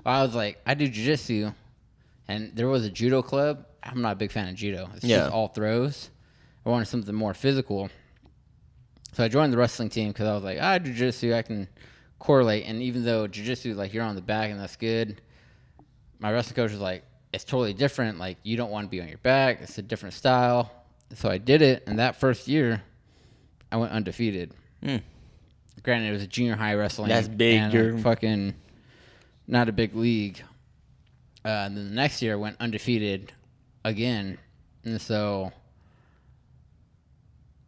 I was like, I do jiu-jitsu, and there was a judo club. I'm not a big fan of judo. It's Yeah. just all throws. I wanted something more physical. So I joined the wrestling team because I was like, I do jiu-jitsu, I can correlate. And even though jiu-jitsu, like, you're on the back and that's good, my wrestling coach was like, it's totally different. Like, you don't want to be on your back. It's a different style. So I did it, and that first year, I went undefeated. Granted, it was a junior high wrestling. That's big, and you're- like fucking not a big league. And then the next year, I went undefeated again. And so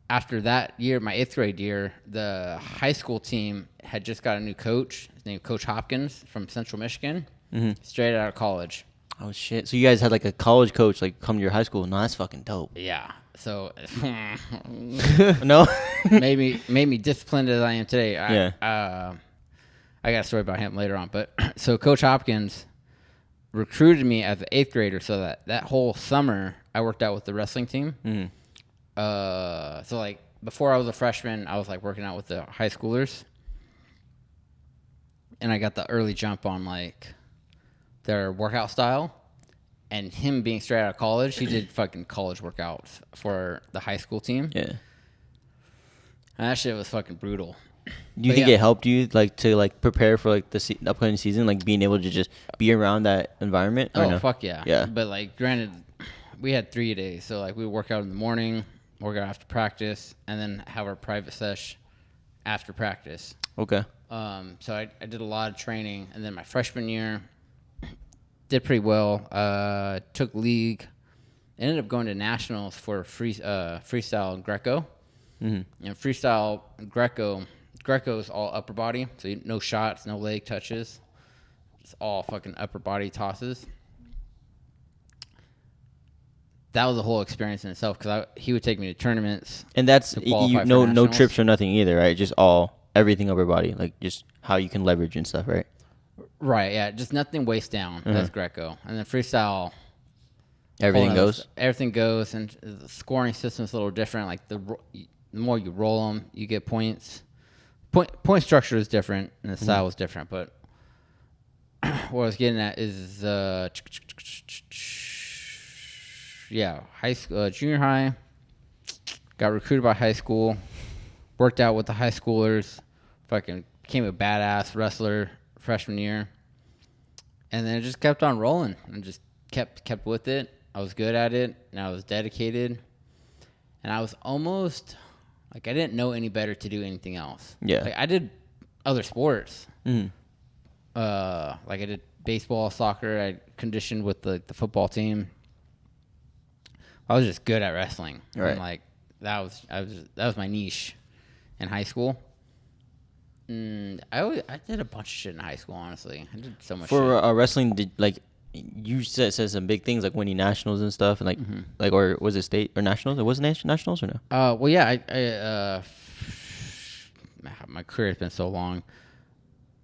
after that year, my 8th grade year, the high school team had just got a new coach. His name Coach Hopkins from Central Michigan, straight out of college. Oh shit! So you guys had like a college coach like come to your high school? No, that's fucking dope. Yeah. So No. made me disciplined as I am today. Yeah. I got a story about him later on. But so Coach Hopkins recruited me as an 8th grader, so that whole summer I worked out with the wrestling team. So like before I was a freshman, I was like working out with the high schoolers, and I got the early jump on like their workout style. And him being straight out of college, he did fucking college workouts for the high school team. Yeah. And that shit was fucking brutal. Do you But think yeah. it helped you like to like prepare for like the upcoming season, like being able to just be around that environment? or Oh, no? fuck yeah. Yeah. But, like, granted, we had 3 days. So, like, we would work out in the morning, work out after practice, and then have our private sesh after practice. Okay. So I did a lot of training, and then my freshman year did pretty well. Took league, ended up going to nationals for freestyle Greco. Mm-hmm. And freestyle Greco is all upper body, so no shots, no leg touches, just all fucking upper body tosses. That was a whole experience in itself because he would take me to tournaments. And that's no trips or nothing either, right? Just everything upper body, like just how you can leverage and stuff, right? Right, yeah, just nothing waist down. That's Greco, and then freestyle. Everything goes. Everything goes, and the scoring system is a little different. Like the more you roll them, you get points. Point structure is different, and the style is different. But what I was getting at is, high school, junior high. Got recruited by high school. Worked out with the high schoolers. Fucking became a badass wrestler freshman year, and then it just kept on rolling and just kept with it. I was good at it, and I was dedicated, and I was almost like I didn't know any better to do anything else. Yeah, like I did other sports. Like I did baseball, soccer. I conditioned with the football team. I was just good at wrestling. Right. And like that was my niche in high school. I did a bunch of shit in high school. Honestly, I did so much. For shit. Wrestling, you said some big things like winning nationals and stuff, and like or was it state or nationals? It was nationals or no? Well, yeah. My career has been so long.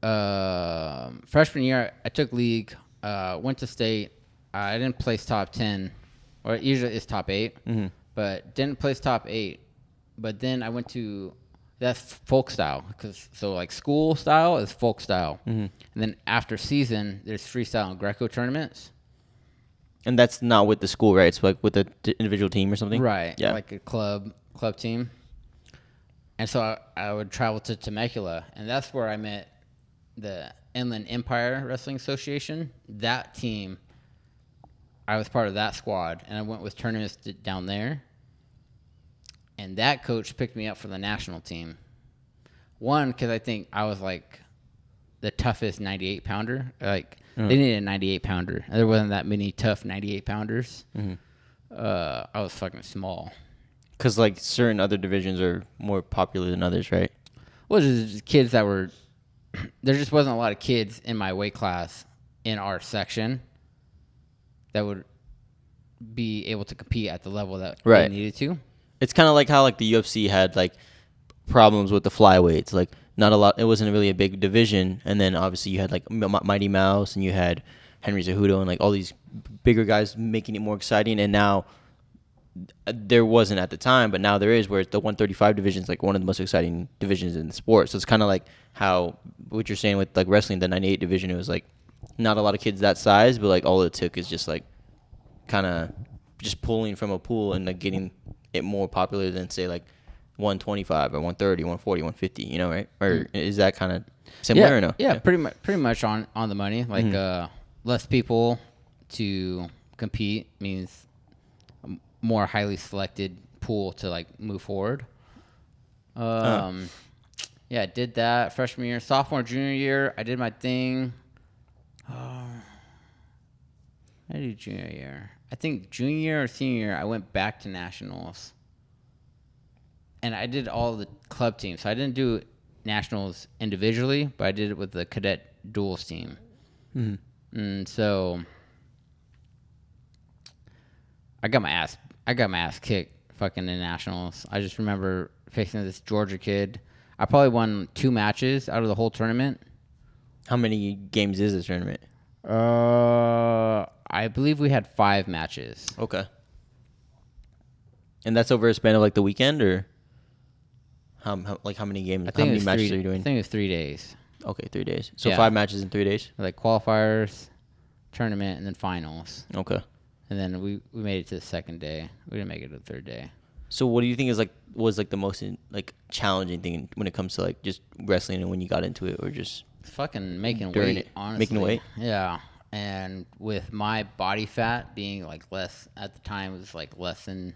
Freshman year, I took league. Went to state. I didn't place top 10, or usually it's top 8, but didn't place top 8. But then I went to that's folk style so like school style is folk style, and then after season there's freestyle and Greco tournaments. And that's not with the school, right? It's like with the individual team or something, right? Yeah, like a club team. And so I would travel to Temecula, and that's where I met the Inland Empire Wrestling Association. That team, I was part of that squad, and I went with tournaments down there. And that coach picked me up for the national team. One, because I think I was like the toughest 98 pounder. Like they needed a 98 pounder. There wasn't that many tough 98 pounders. I was fucking small. Because like certain other divisions are more popular than others, right? Well, just kids that were. There just wasn't a lot of kids in my weight class in our section that would be able to compete at the level that they needed to. It's kind of like how like the UFC had like problems with the flyweights. Like not a lot. It wasn't really a big division, and then obviously you had like Mighty Mouse, and you had Henry Cejudo, and like all these bigger guys making it more exciting. And now there wasn't at the time, but now there is. Where the 135 division is like one of the most exciting divisions in the sport. So it's kind of like how what you're saying with like wrestling, the 98 division. It was like not a lot of kids that size, but like all it took is just like kind of just pulling from a pool and like getting it more popular than say like 125 or 130, 140, 150, you know, right? Or is that kind of similar or no? Yeah, pretty much on the money. Like less people to compete means a more highly selected pool to like move forward. Yeah, I did that freshman year. Sophomore, junior year, I did my thing. I did junior year. I think junior year or senior year, I went back to nationals. And I did all the club teams. So I didn't do nationals individually, but I did it with the cadet duels team. And so I got my ass kicked fucking in nationals. I just remember facing this Georgia kid. I probably won 2 matches out of the whole tournament. How many games is this tournament? I believe we had 5 matches. Okay. And that's over a span of like the weekend, or how many games? How many matches are you doing? I think it was 3 days. Okay, 3 days. So Yeah. 5 matches in 3 days. Like qualifiers, tournament, and then finals. Okay. And then we made it to the second day. We didn't make it to the third day. So what do you think was the most challenging thing when it comes to like just wrestling and when you got into it, or just Fucking making during weight, it? honestly. Making weight? Yeah. And with my body fat being like less at the time, it was like less than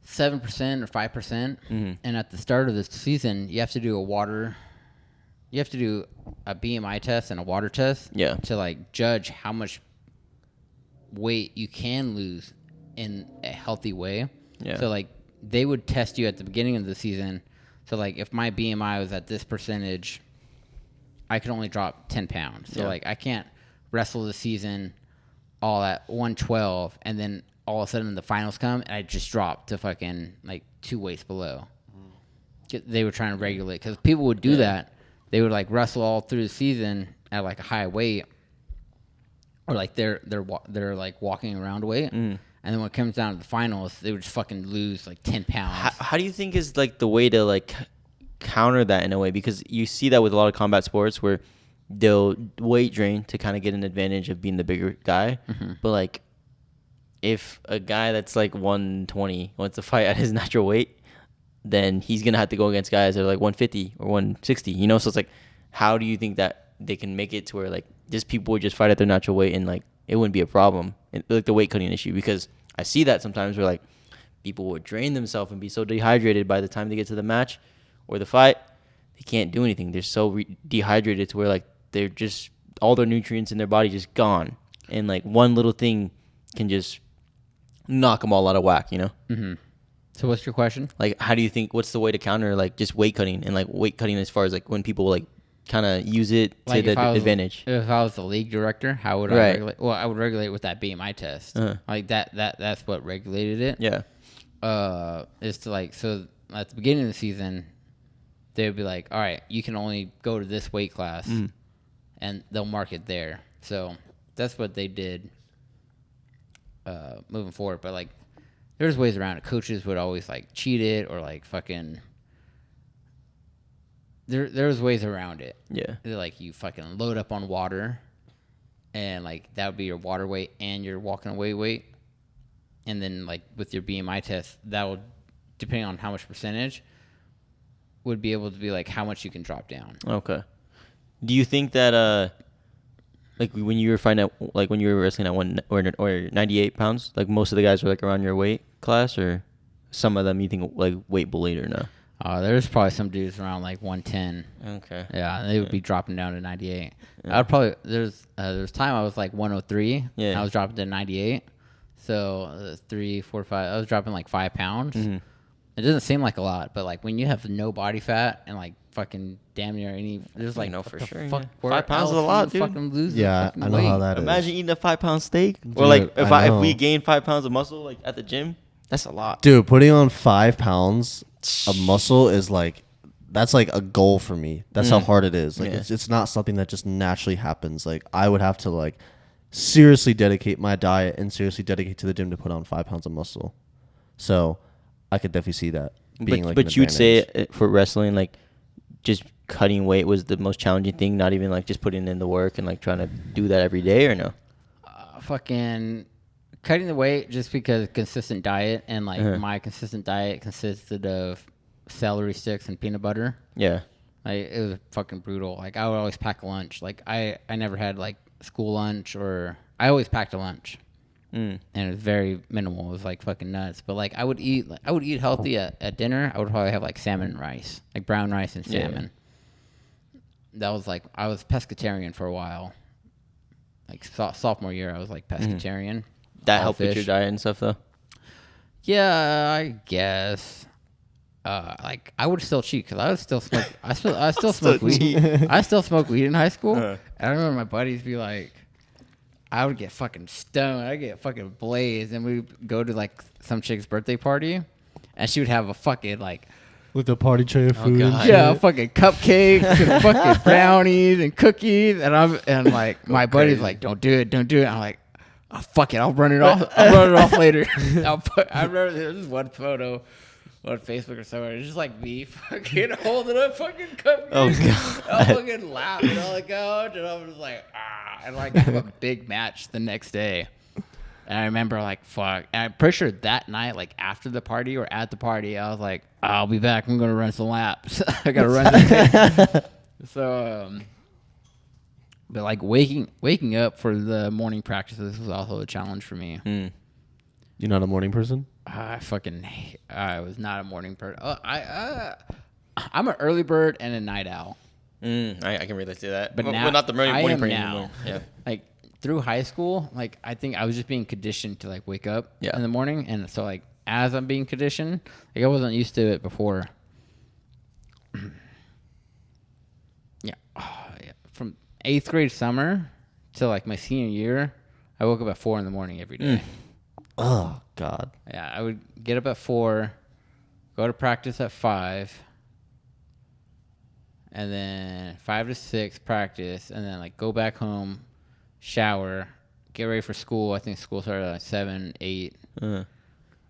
7% or 5%. And at the start of the season, you have to do a BMI test and a water test. Yeah. To like judge how much weight you can lose in a healthy way. Yeah. So like they would test you at the beginning of the season. So like if my BMI was at this percentage, I could only drop 10 pounds. So like I can't wrestle the season all at 112 and then all of a sudden the finals come and I just drop to fucking like 2 weights below. They were trying to regulate because people would do that. They would like wrestle all through the season at like a high weight, or like they're like walking around weight, and then when it comes down to the finals, they would just fucking lose like 10 pounds. How do you think is like the way to like counter that in a way? Because you see that with a lot of combat sports where they'll weight drain to kind of get an advantage of being the bigger guy, but like if a guy that's like 120 wants to fight at his natural weight, then he's gonna have to go against guys that are like 150 or 160. You know, so it's like, how do you think that they can make it to where like just people would just fight at their natural weight and like it wouldn't be a problem, like the weight cutting issue? Because I see that sometimes where like people would drain themselves and be so dehydrated by the time they get to the match or the fight, they can't do anything. They're so dehydrated to where like they're just all their nutrients in their body just gone, and like one little thing can just knock them all out of whack. You know. Mm-hmm. So what's your question? Like, how do you think? What's the way to counter like just weight cutting and like weight cutting as far as like when people like kind of use it to Like the advantage? If I was the league director, how would I regulate? Well, I would regulate with that BMI test. Like that's what regulated it. Yeah. Is to like, so at the beginning of the season, they would be like, all right, you can only go to this weight class, and they'll mark it there. So that's what they did moving forward. But like, there's ways around it. Coaches would always like cheat it or like fucking. There's ways around it. Yeah. They're like you fucking load up on water, and like that would be your water weight and your walking away weight, and then like with your BMI test, that would, depending on how much percentage, would be able to be like how much you can drop down. Okay. Do you think that like when you were fighting at, like when you were wrestling at 1 or 98 pounds, like most of the guys were like around your weight class, or some of them you think like weight bullied or no? There's probably some dudes around like 110. Okay. Yeah, they would be dropping down to 98. I would probably there's time I was like 103. Yeah. And I was dropping to 98. So 3, 4, 5. I was dropping like 5 pounds. It doesn't seem like a lot, but like when you have no body fat and like fucking damn near any, there's like know for sure. Fuck, Yeah. 5 pounds is a lot, dude. Fucking lose Yeah, I know how that is. Imagine eating a 5-pound steak, Dude, or like I if know. we gain 5 pounds of muscle like at the gym, that's a lot. Dude, putting on 5 pounds of muscle is like, that's like a goal for me. That's how hard it is. Like it's not something that just naturally happens. Like I would have to like seriously dedicate my diet and seriously dedicate to the gym to put on 5 pounds of muscle. So I could definitely see that being like. But you would say for wrestling, like just cutting weight was the most challenging thing. Not even like just putting in the work and like trying to do that every day, or no? Fucking cutting the weight just because consistent diet, and like my consistent diet consisted of celery sticks and peanut butter. Yeah. Like it was fucking brutal. Like I would always pack a lunch. Like I never had like school lunch, or I always packed a lunch. And it was very minimal. It was like fucking nuts. But like I would eat healthy at dinner. I would probably have like salmon and rice, like brown rice and salmon. That was like, I was pescatarian for a while. Like sophomore year, I was like pescatarian. That all helped with fish. your diet and stuff though. Yeah, I guess. Like I would still cheat because I would still smoke. I still smoke weed. I still smoke weed in high school. And I remember my buddies be like, I would get fucking stoned. I'd get fucking blazed, and we'd go to like some chick's birthday party, and she would have a fucking like, with the party tray of food. God. yeah, fucking cupcakes and fucking brownies and cookies, and like my buddy's like, don't do it. I'm like, oh fuck it, I'll run it off later. I remember there's one photo on Facebook or somewhere. It's just like me fucking holding up fucking cupcakes. Oh god. I'm fucking laughing on the couch, and I'm just like, and like I have a big match the next day. And I remember like, fuck. And I'm pretty sure that night, like after the party or at the party, I was like, I'll be back. I'm going to run some laps. I got to run this. So, but like waking up for the morning practices was also a challenge for me. You're not a morning person? I was not a morning bird. I'm an early bird and a night owl. I can relate to that. But Well, now not the I morning am brain now. anymore. Yeah. Like through high school, like I think I was just being conditioned to like wake up Yeah. in the morning, and so like as I'm being conditioned, like I wasn't used to it before. Yeah. From 8th grade summer to like my senior year, I woke up at 4 a.m. every day. Oh God. Yeah, I would get up at 4, go to practice at 5, and then 5 to 6 practice, and then like go back home, shower, get ready for school. I think school started at like 7, 8.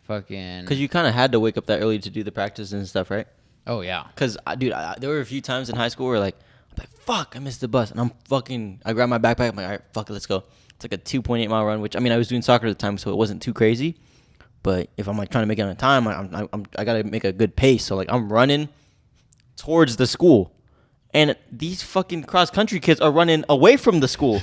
Fucking. Because you kind of had to wake up that early to do the practice and stuff, right? Oh yeah. Because, dude, there were a few times in high school where I'm like, fuck, I missed the bus. And I grabbed my backpack. I'm like, all right, fuck it, let's go. It's like a 2.8 mile run, which, I mean, I was doing soccer at the time, so it wasn't too crazy. But if I'm like trying to make it on time, I got to make a good pace. So like I'm running towards the school. And these fucking cross-country kids are running away from the school.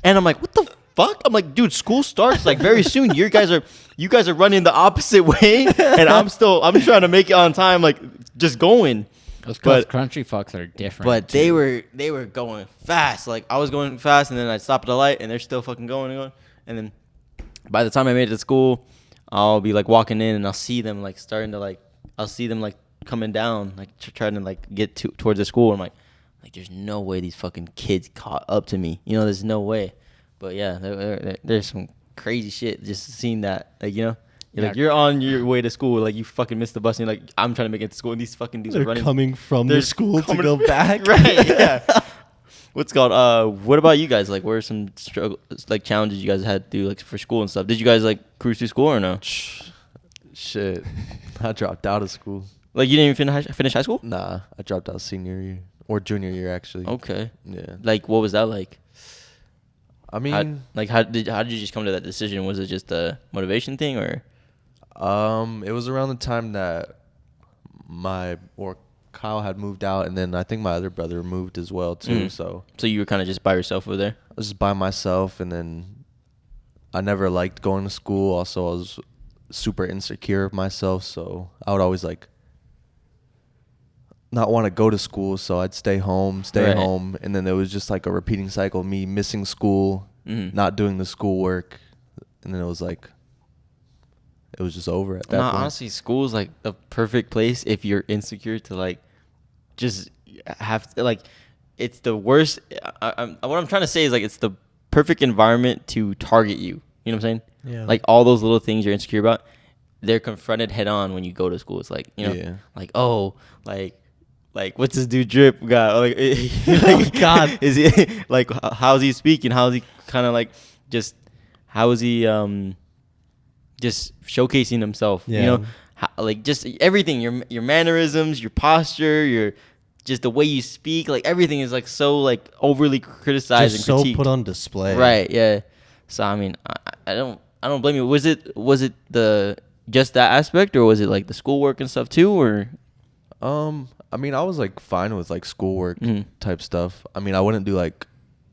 And I'm like, what the fuck? I'm like, dude, school starts like very soon. You guys are running the opposite way. And I'm trying to make it on time, like just going. Those country fucks are different. But they were going fast. Like I was going fast, and then I'd stop at the light, and they're still fucking going and going. And then by the time I made it to school, I'll be like walking in, and I'll see them like coming down, like trying to like get towards the school. I'm like, there's no way these fucking kids caught up to me. You know, there's no way. But yeah, there's some crazy shit. Just seeing that, like, you know. You're on your way to school, like you fucking missed the bus, and you're like, I'm trying to make it to school, and these fucking dudes are running. Coming from the school to go back. Right, yeah. What's called, what about you guys? Like, what are some challenges you guys had to do, like, for school and stuff? Did you guys, like, cruise through school or no? Shit. I dropped out of school. Like, you didn't even finish high school? Nah, I dropped out senior year. Or junior year, actually. Okay. Yeah. Like, what was that like? I mean... how did you just come to that decision? Was it just a motivation thing, or...? It was around the time that Kyle had moved out, and then I think my other brother moved as well too. So you were kind of just by yourself over there? I was just by myself, and then I never liked going to school. Also, I was super insecure of myself, so I would always like not want to go to school. So I'd stay home, and then there was just like a repeating cycle of me missing school, not doing the schoolwork, and then it was like. It was just over at that point. Honestly, school is like the perfect place if you're insecure to like just have to, like, it's the worst. What I'm trying to say is like it's the perfect environment to target you. You know what I'm saying? Yeah. Like all those little things you're insecure about, they're confronted head on when you go to school. It's like, you know, like, oh, like what's this dude Drip got? Like, oh God, is he like how's he speaking? How's he kind of like just how is he just showcasing himself, you know, like just everything, your mannerisms, your posture, your just the way you speak, like everything is like so like overly criticized just and so critiqued. Put on display, right? Yeah. So I mean, I don't blame you. Was it the just that aspect, or was it like the schoolwork and stuff too, or? I mean, I was like fine with like schoolwork type stuff. I mean, I wouldn't do like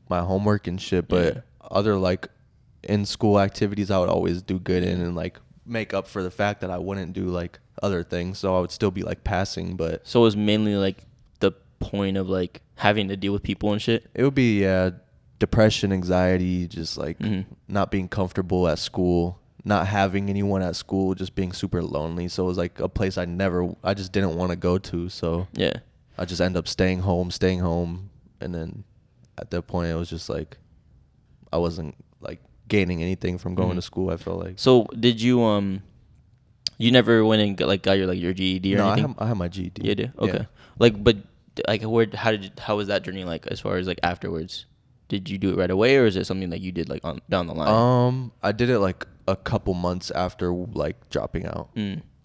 my homework and shit, but other like in school activities I would always do good in and like make up for the fact that I wouldn't do like other things, so I would still be like passing. But so it was mainly like the point of like having to deal with people and shit. It would be depression, anxiety, just like not being comfortable at school, not having anyone at school, just being super lonely. So it was like a place I just didn't want to go to, so yeah, I just end up staying home, and then at that point it was just like I wasn't like gaining anything from going to school. I felt like. So did you you never went and got your GED or anything? No, I have my GED. You do? Okay. Yeah. Like, but like, how was that journey like as far as like afterwards? Did you do it right away, or is it something that you did like down the line? I did it like a couple months after like dropping out.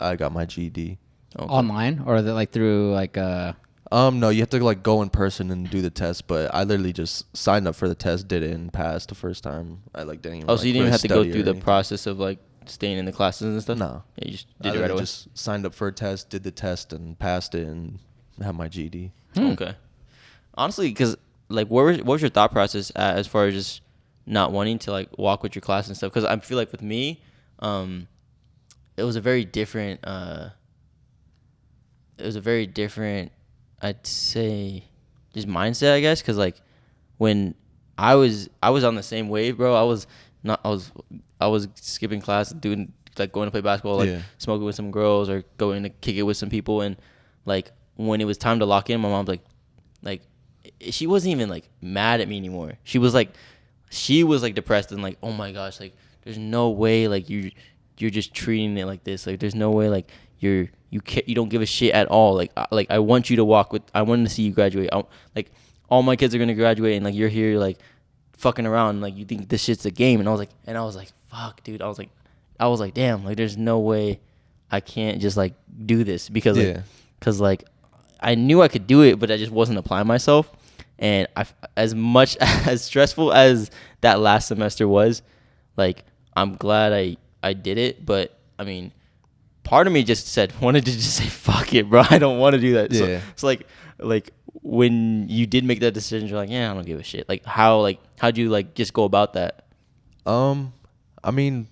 I got my GED. Okay. Online, or is it like through like no, you have to like go in person and do the test, but I literally just signed up for the test, did it, and passed the first time. I like didn't even. Oh, so you didn't even have to go through the process of like staying in the classes and stuff? No. Yeah, you just did it right away? Just signed up for a test, did the test, and passed it, and have my GED. Okay. Honestly, because like, what was your thought process as far as just not wanting to like walk with your class and stuff? Because I feel like with me, it was a very different I'd say just mindset, I guess, because like when I was on the same wave, bro. I was skipping class and doing like going to play basketball, like smoking with some girls or going to kick it with some people, and like when it was time to lock in, my mom's like she wasn't even like mad at me anymore. She was like depressed and like, oh my gosh, like there's no way like you're just treating it like this. Like there's no way like you don't give a shit at all. Like I want you to I wanted to see you graduate. Like all my kids are gonna graduate and like you're here like fucking around. Like you think this shit's a game. And I was like, fuck, dude. I was like, damn. Like there's no way I can't just like do this because like I knew I could do it, but I just wasn't applying myself. And as much as stressful as that last semester was, like I'm glad I did it. But I mean, part of me just wanted to just say fuck it, bro. I don't want to do that. Yeah. So like when you did make that decision, you're like, yeah, I don't give a shit. Like how'd you like just go about that? I mean,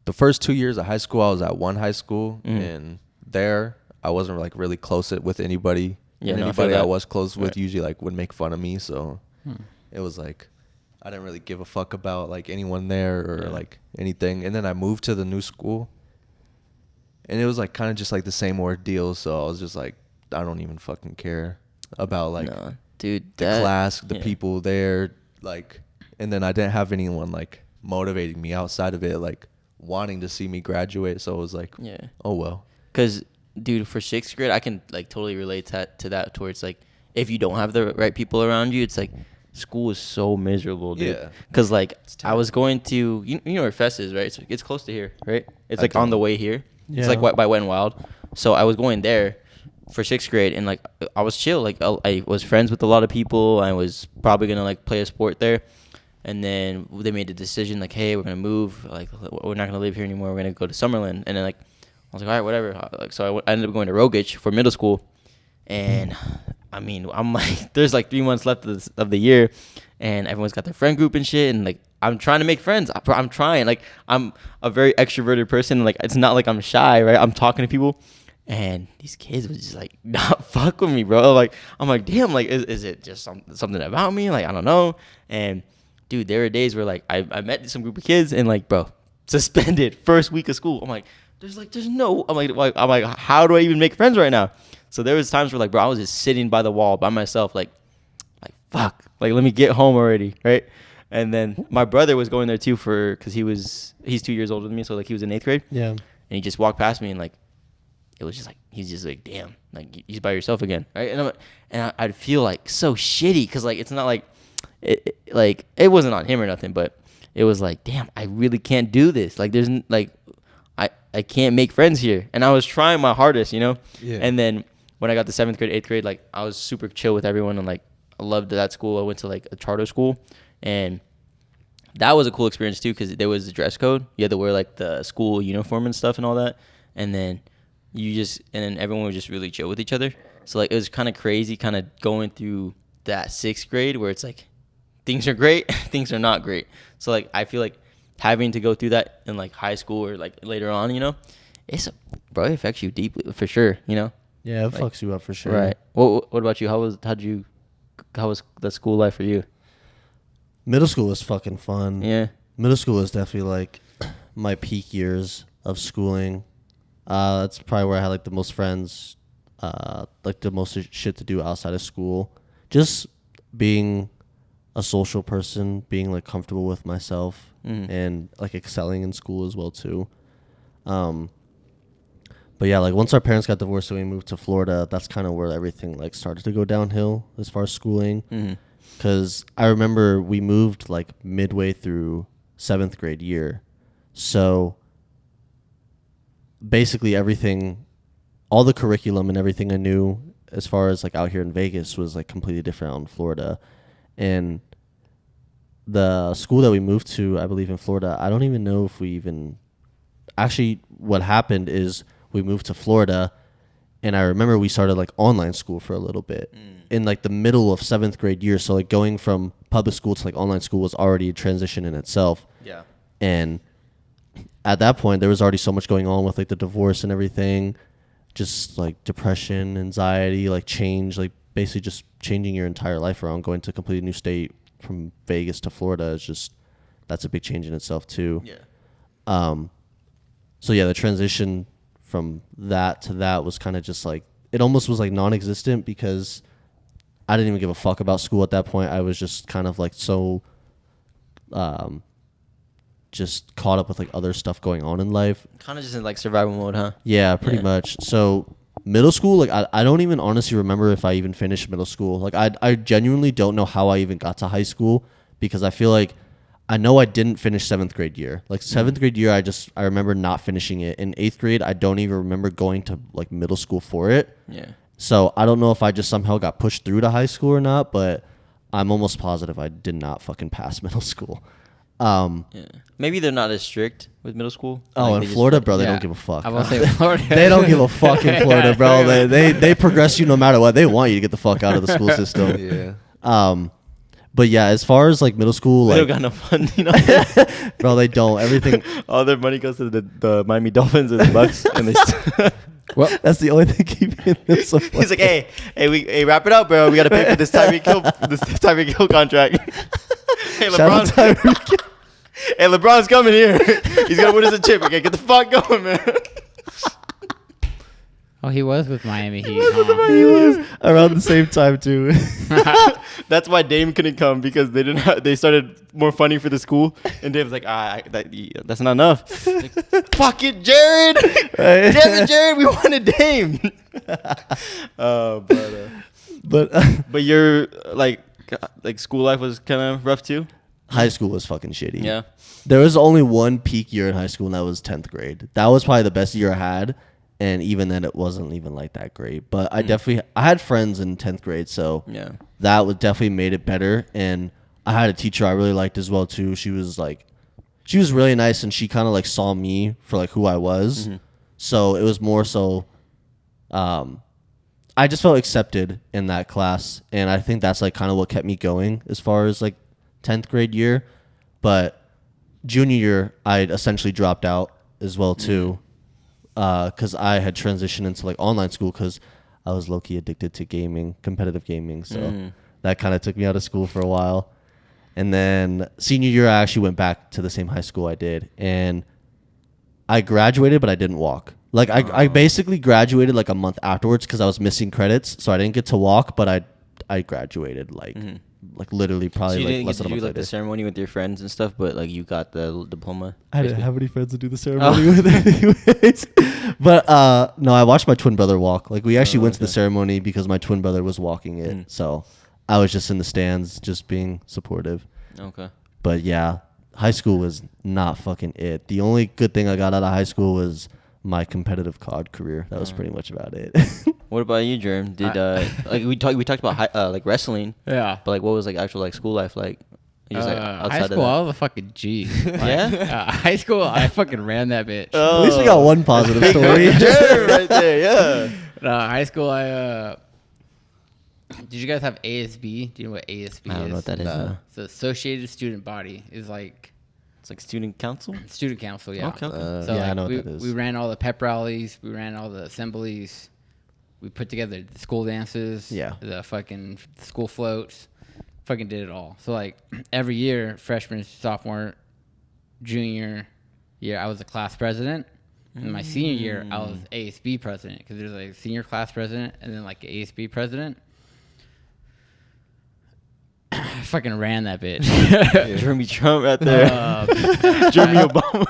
the first 2 years of high school, I was at one high school, and there I wasn't like really close with anybody. Yeah, and no, anybody I I was close with right. usually like would make fun of me. So it was like I didn't really give a fuck about like anyone there or like anything. And then I moved to the new school, and it was like kind of just like the same ordeal. So I was just like, I don't even fucking care about like the class, the people there, like. And then I didn't have anyone like motivating me outside of it, like wanting to see me graduate. So it was like, oh well. Because, dude, for 6th grade, I can like totally relate to that. Towards like, if you don't have the right people around you, it's like school is so miserable, dude. Yeah. Because like I was going to, you know where Fest is, right? It's close to here, right? It's like on the way here. Yeah. It's like by Wet n Wild. So I was going there for 6th grade, and like I was chill. Like I was friends with a lot of people. I was probably gonna like play a sport there. And then they made the decision, like, hey, we're going to move. Like, we're not going to live here anymore. We're going to go to Summerlin. And then, like, I was like, all right, whatever. Like, so I ended up going to Rogich for middle school. And, I mean, I'm like, there's, like, 3 months left of the year. And everyone's got their friend group and shit. And, like, I'm trying to make friends. I'm trying. Like, I'm a very extroverted person. Like, it's not like I'm shy, right? I'm talking to people. And these kids was just, like, not fuck with me, bro. Like, I'm like, damn, like, is it just something about me? Like, I don't know. And dude, there were days where like I met some group of kids and like, bro, suspended first week of school. I'm like, there's no. I'm like, how do I even make friends right now? So there was times where like, bro, I was just sitting by the wall by myself, like fuck, like let me get home already, right? And then my brother was going there too because he's 2 years older than me, so like he was in 8th grade. Yeah. And he just walked past me and like, it was just like he's just like, damn, like he's by yourself again, right? And I'd feel like so shitty because like it's not like. It wasn't on him or nothing, but it was like, damn, I really can't do this. Like, there's like, I can't make friends here, and I was trying my hardest, you know. Yeah. And then when I got to 7th grade, 8th grade, like I was super chill with everyone, and like I loved that school. I went to like a charter school, and that was a cool experience too because there was a dress code. You had to wear like the school uniform and stuff and all that, and then everyone was just really chill with each other. So like it was kind of crazy, kind of going through that 6th grade where it's like. Things are great, things are not great. So like I feel like having to go through that in like high school or like later on, you know, it affects you deeply for sure, you know. Yeah, it fucks you up for sure. Right. What about you? How was the school life for you? Middle school was fucking fun. Yeah. Middle school was definitely like my peak years of schooling. That's probably where I had like the most friends, like the most shit to do outside of school. Just being a social person, being like comfortable with myself and like excelling in school as well too. But yeah, like once our parents got divorced and we moved to Florida, that's kind of where everything like started to go downhill as far as schooling. Because I remember we moved like midway through 7th grade year. So basically everything, all the curriculum and everything I knew as far as like out here in Vegas was like completely different out in Florida. And the school that we moved to, I believe in Florida, I don't even know if we even... Actually, what happened is we moved to Florida, and I remember we started like online school for a little bit in like the middle of 7th grade year. So like going from public school to like online school was already a transition in itself. Yeah. And at that point, there was already so much going on with like the divorce and everything, just like depression, anxiety, like change, like basically just changing your entire life around, going to a completely new state from Vegas to Florida is just, that's a big change in itself too. Yeah. So yeah, the transition from that to that was kind of just like, it almost was like non-existent because I didn't even give a fuck about school at that point. I was just kind of like so just caught up with like other stuff going on in life. Kind of just in like survival mode, huh? Yeah, pretty much. So middle school, like I don't even honestly remember if I even finished middle school. Like I genuinely don't know how I even got to high school because I feel like I know I didn't finish 7th grade year. Like 7th grade year, I remember not finishing it. In 8th grade, I don't even remember going to like middle school for it. Yeah. So I don't know if I just somehow got pushed through to high school or not, but I'm almost positive I did not fucking pass middle school. Yeah. Maybe they're not as strict with middle school. Oh, like in Florida, bro, they don't give a fuck. I will say Florida. They don't give a fuck in Florida, bro. They progress you no matter what. They want you to get the fuck out of the school system. Yeah. But yeah, as far as like middle school, They like don't got no fun, you know. bro, they don't. Everything. All their money goes to the Miami Dolphins and the Bucks, and they. Well, That's the only thing keeping it so funny. He's like, hey, wrap it up, bro. We gotta pay for this Tyreek Hill contract. Hey, Shout out Tyreek. Hey, LeBron's coming here. He's gonna win us a chip. Okay, get the fuck going, man. oh, he was with Miami Heat. He was around the same time too. That's why Dame couldn't come because they didn't. They started more funding for the school, and Dave was like, that's not enough. Like, fuck it, Jared. Damn it, Jared. We wanted Dame. But your like school life was kind of rough too. High school was fucking shitty. Yeah. There was only one peak year in high school, and that was 10th grade. That was probably the best year I had. And even then, it wasn't even like that great. But I had friends in 10th grade, so Yeah. that would definitely made it better. And I had a teacher I really liked as well too. She was really nice, and she kind of like saw me for like who I was. Mm-hmm. So it was more so, I just felt accepted in that class, and I think that's like kind of what kept me going as far as like 10th grade year. But junior year, I essentially dropped out as well too. Because I had transitioned into like online school because I was low-key addicted to gaming, competitive gaming. So that kind of took me out of school for a while. And then senior year, I actually went back to the same high school I did. And I graduated, but I didn't walk. Like I basically graduated like a month afterwards because I was missing credits. So I didn't get to walk, but I graduated like literally probably So you like didn't less get than to a do month like the later. ceremony with your friends and stuff, but like you got the diploma. I didn't have any friends to do the ceremony with anyways. But no, I watched my twin brother walk. Like we actually went to the ceremony because my twin brother was walking it. So I was just in the stands just being supportive. Okay. But yeah, high school was not fucking it. The only good thing I got out of high school was my competitive COD career. That was pretty much about it. What about you, Jerm? Did like we talked about like wrestling, yeah. but like what was like actual like school life like? You just, like, outside High of school, that? I was a fucking G. Like, Yeah? high school, I fucking ran that bitch. At least we got one positive story. Jerm right there, yeah. High school, did you guys have ASB? Do you know what ASB is? I don't know what that is. No. It's the Associated Student Body. Is like It's like student council. student council, yeah. Okay. So yeah, I like, know what that is. we ran all the pep rallies. We ran all the assemblies. We put together the school dances. Yeah. The fucking school floats. Fucking did it all. So like every year, freshman, sophomore, junior year, I was a class president. And my senior year, I was ASB president because there's like a senior class president and then like an ASB president. I fucking ran that bitch. Jeremy Trump right there. Jeremy Obama.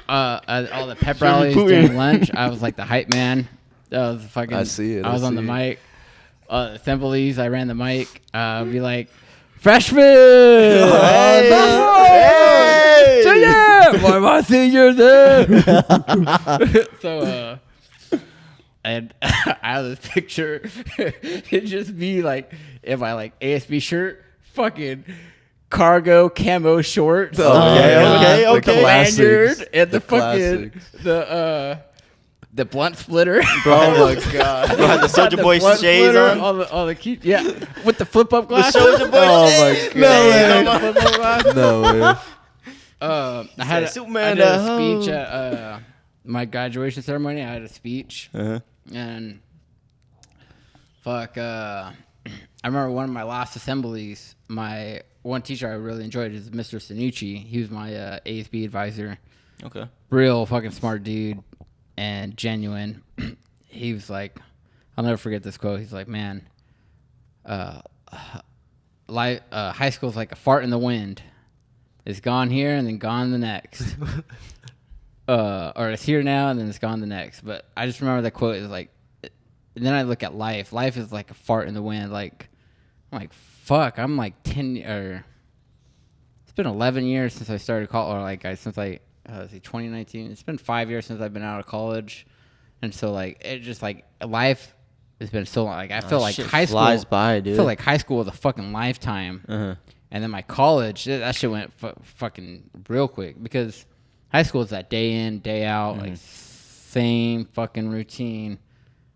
All the pep Jeremy rallies Putin. during lunch, I was like the hype man. That was fucking. I see it, I I was on see the it. mic. Assemblies, I ran the mic. I'd be like, freshman, junior, why my senior there? So, and I have this picture. It'd just be like in my like ASB shirt, fucking cargo camo shorts. Okay. With the classics. lanyard and the classics. fucking the blunt splitter. Oh my god. You had the Soulja The Boy blunt shades splitter, on. all the key, yeah, with the flip up glasses. Soulja Boy Oh shades. my god. Flip-up glasses. No way. I said, I "Superman, did a ho." speech at my graduation ceremony. I had a speech, Uh-huh. and I remember one of my last assemblies. My one teacher I really enjoyed is Mr. Sanucci. He was my ASB advisor. Okay. Real fucking smart dude and genuine. He was like, I'll never forget this quote. He's like, man, high school is like a fart in the wind. It's gone here and then gone the next. Or it's here now and then it's gone the next. But I just remember that quote is like, and then I look at life. Life is like a fart in the wind. Like, I'm like, fuck, I'm like 10, or it's been 11 years since I started college, or like, since I, 2019. It's been 5 years since I've been out of college. And so, like, it just, like, life has been so long. Like, I feel like shit high school flies by, dude. I feel like high school was a fucking lifetime. Uh-huh. And then my college, that shit went fucking real quick, because high school is that day in, day out, like, same fucking routine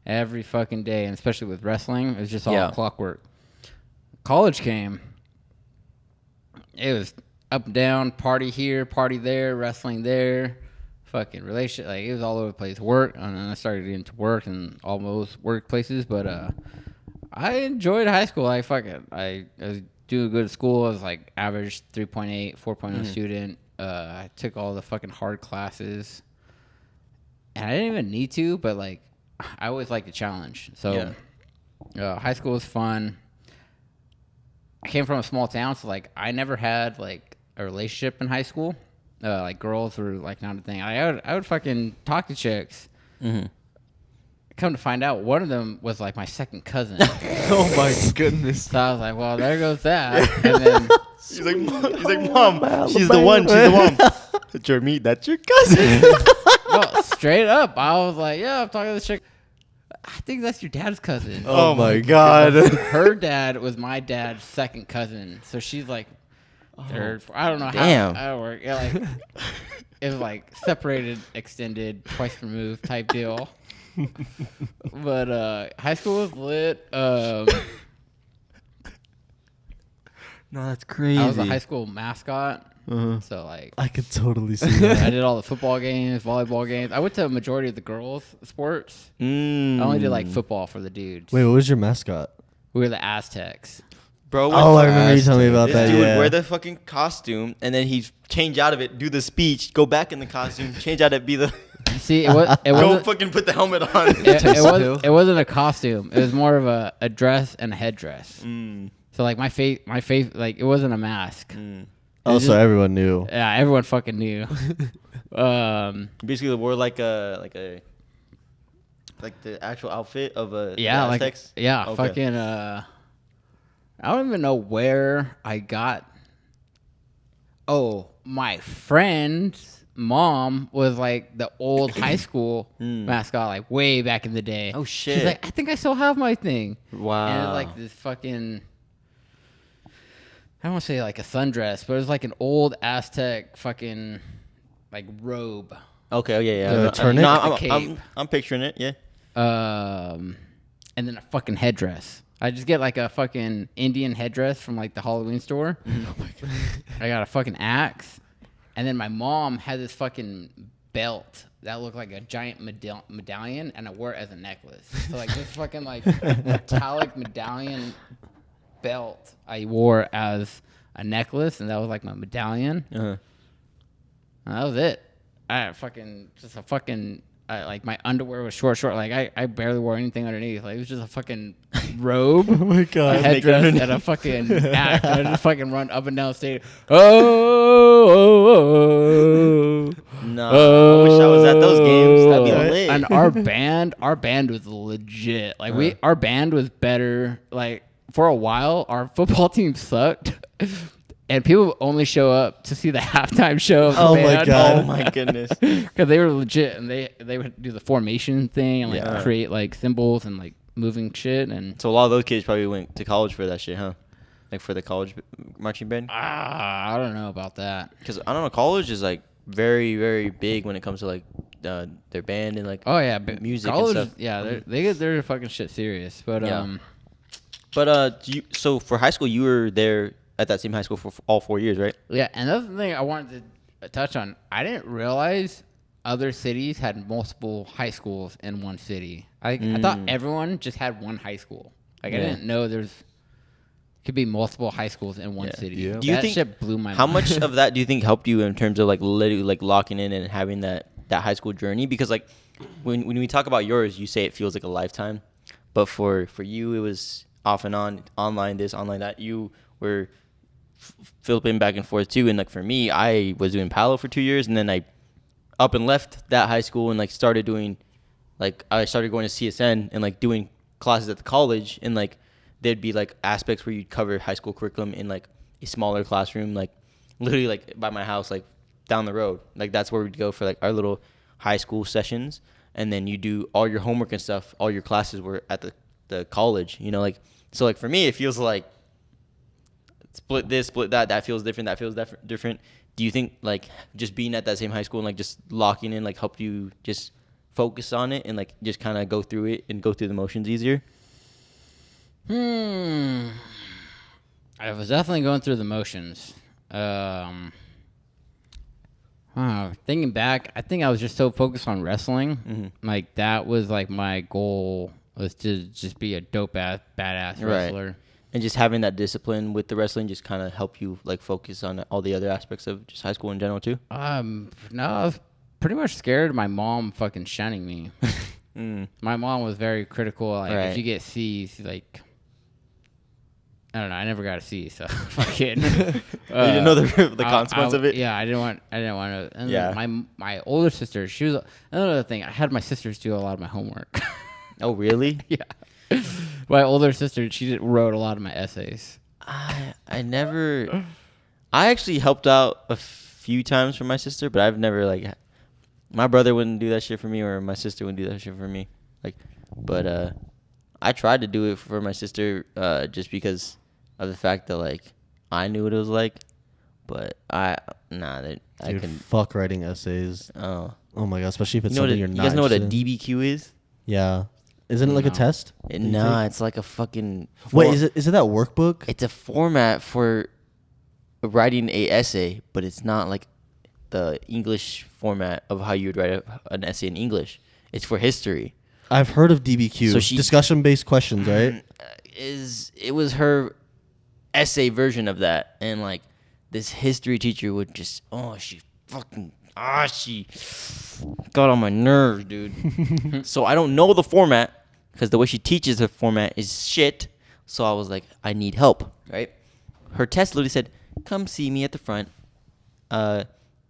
every fucking day. And especially with wrestling, it was just all clockwork. College came. It was up and down, party here, party there, wrestling there, fucking relationship. Like, it was all over the place. Work, and then I started getting into work and all those workplaces. But I enjoyed high school. I was doing good at school. I was like average 3.8, 4.0 student. I took all the fucking hard classes, and I didn't even need to, but like, I always liked the challenge. So high school was fun. I came from a small town, so like, I never had like a relationship in high school. Like, girls were like not a thing. I would fucking talk to chicks. Mm-hmm. Come to find out, one of them was like my second cousin. Oh my goodness. So I was like, well, there goes that. And then He's like, Mom, she's the one. Jeremy, that's your cousin. well, straight up, I was like, yeah, I'm talking to this chick. I think that's your dad's cousin. Oh my God. Her dad was my dad's second cousin. So she's like third. I don't know how it worked. Yeah, like, it was like separated, extended, twice removed type deal. But high school was lit. No, that's crazy. I was a high school mascot. So like, I could totally see that. I did all the football games, volleyball games. I went to a majority of the girls' sports. I only did like football for the dudes. Wait, what was your mascot? We were the Aztecs. Bro, Oh, I remember you telling me about this that. dude would Yeah. wear the fucking costume, and then he'd change out of it, do the speech, go back in the costume, change out of it, be the... See, it Go wasn't, fucking put the helmet on. it wasn't a costume. It was more of a dress and a headdress. So like my face, like, it wasn't a mask. Oh, so everyone knew. Yeah, everyone fucking knew. Basically, wore like the actual outfit of a Yeah, the like, Aztecs? yeah, Okay. fucking. I don't even know where I got. Oh, my friend's mom was like the old high school mascot, like way back in the day. Oh, shit. She's like, I think I still have my thing. Wow. And it was like this fucking. I don't want to say like a sundress, but it was like an old Aztec fucking like robe. Okay, oh, yeah. The tunic? No, With the cape. I'm picturing it, yeah. And then a fucking headdress. I just get like a fucking Indian headdress from like the Halloween store. Oh my God. I got a fucking axe. And then my mom had this fucking belt that looked like a giant medallion, and I wore it as a necklace. So like this fucking like metallic medallion belt I wore as a necklace, and that was like my medallion. Uh-huh. And that was it. I fucking just a fucking like my underwear was short. Like I barely wore anything underneath. Like it was just a fucking robe, Oh my a God. headdress, and a fucking act. And I just fucking run up and down the stage. Oh. No, I wish I was at those games. That'd be Oh. lit. And our band was legit. Like our band was better. Like for a while, our football team sucked. And people would only show up to see the halftime show of the Oh my band. God. Oh my goodness. Because they were legit, and they would do the formation thing and like Yeah. create like symbols and like moving shit. And So a lot of those kids probably went to college for that shit, huh? Like for the college marching band? I don't know about that. Because I don't know, college is like very, very big when it comes to like their band and like Oh yeah, but music college, and stuff. yeah, they get their fucking shit serious. But Yeah. But so for high school, you were there at that same high school for all 4 years, right? yeah, and that's the thing I wanted to touch on, I didn't realize other cities had multiple high schools in one city. I thought everyone just had one high school. Like, I didn't know could be multiple high schools in one city. Yeah. Do you that think shit blew my how mind. much of that do you think helped you in terms of like literally like locking in and having that high school journey? Because like when we talk about yours, you say it feels like a lifetime, but for you it was off and on, online this, online that. You were flipping back and forth too. And like for me, I was doing Palo for 2 years, and then I up and left that high school and like started doing, like I started going to CSN and like doing classes at the college, and like there'd be like aspects where you'd cover high school curriculum in like a smaller classroom, like literally like by my house, like down the road. Like that's where we'd go for like our little high school sessions, and then you do all your homework and stuff. All your classes were at the college, you know, like, so like for me it feels like split this, split that. That feels different. That feels different. Do you think like just being at that same high school and like just locking in like helped you just focus on it and like just kind of go through it and go through the motions easier? I was definitely going through the motions. Thinking back, I think I was just so focused on wrestling. Mm-hmm. Like that was like my goal, was to just be a dope ass badass wrestler. Right. And just having that discipline with the wrestling just kind of help you like focus on all the other aspects of just high school in general too? No, I was pretty much scared of my mom fucking shunning me. My mom was very critical. Like Right. if you get C's, like, I don't know. I never got a C, so fucking. You didn't know the consequence of it? Yeah, I didn't want to. And Yeah. my older sister, she was another thing. I had my sisters do a lot of my homework. Oh, really? Yeah, my older sister, she wrote a lot of my essays. I actually helped out a few times for my sister, but I've never like, my brother wouldn't do that shit for me, or my sister wouldn't do that shit for me. Like, but I tried to do it for my sister just because of the fact that like I knew what it was like, but I Dude, can. fuck writing essays. Oh, Oh my god, especially if it's you know what? something you're You not. guys know what a interested in. DBQ is? Yeah, isn't it like a No. test? Nah, it's like a fucking. Wait, is it that workbook? It's a format for writing a essay, but it's not like the English format of how you would write an essay in English. It's for history. I've heard of DBQ. So she- Discussion-based questions, right? It was her essay version of that, and like this history teacher would just she got on my nerves, dude. So I don't know the format because the way she teaches the format is shit. So I was like, I need help, right? Her test literally said, "Come see me at the front.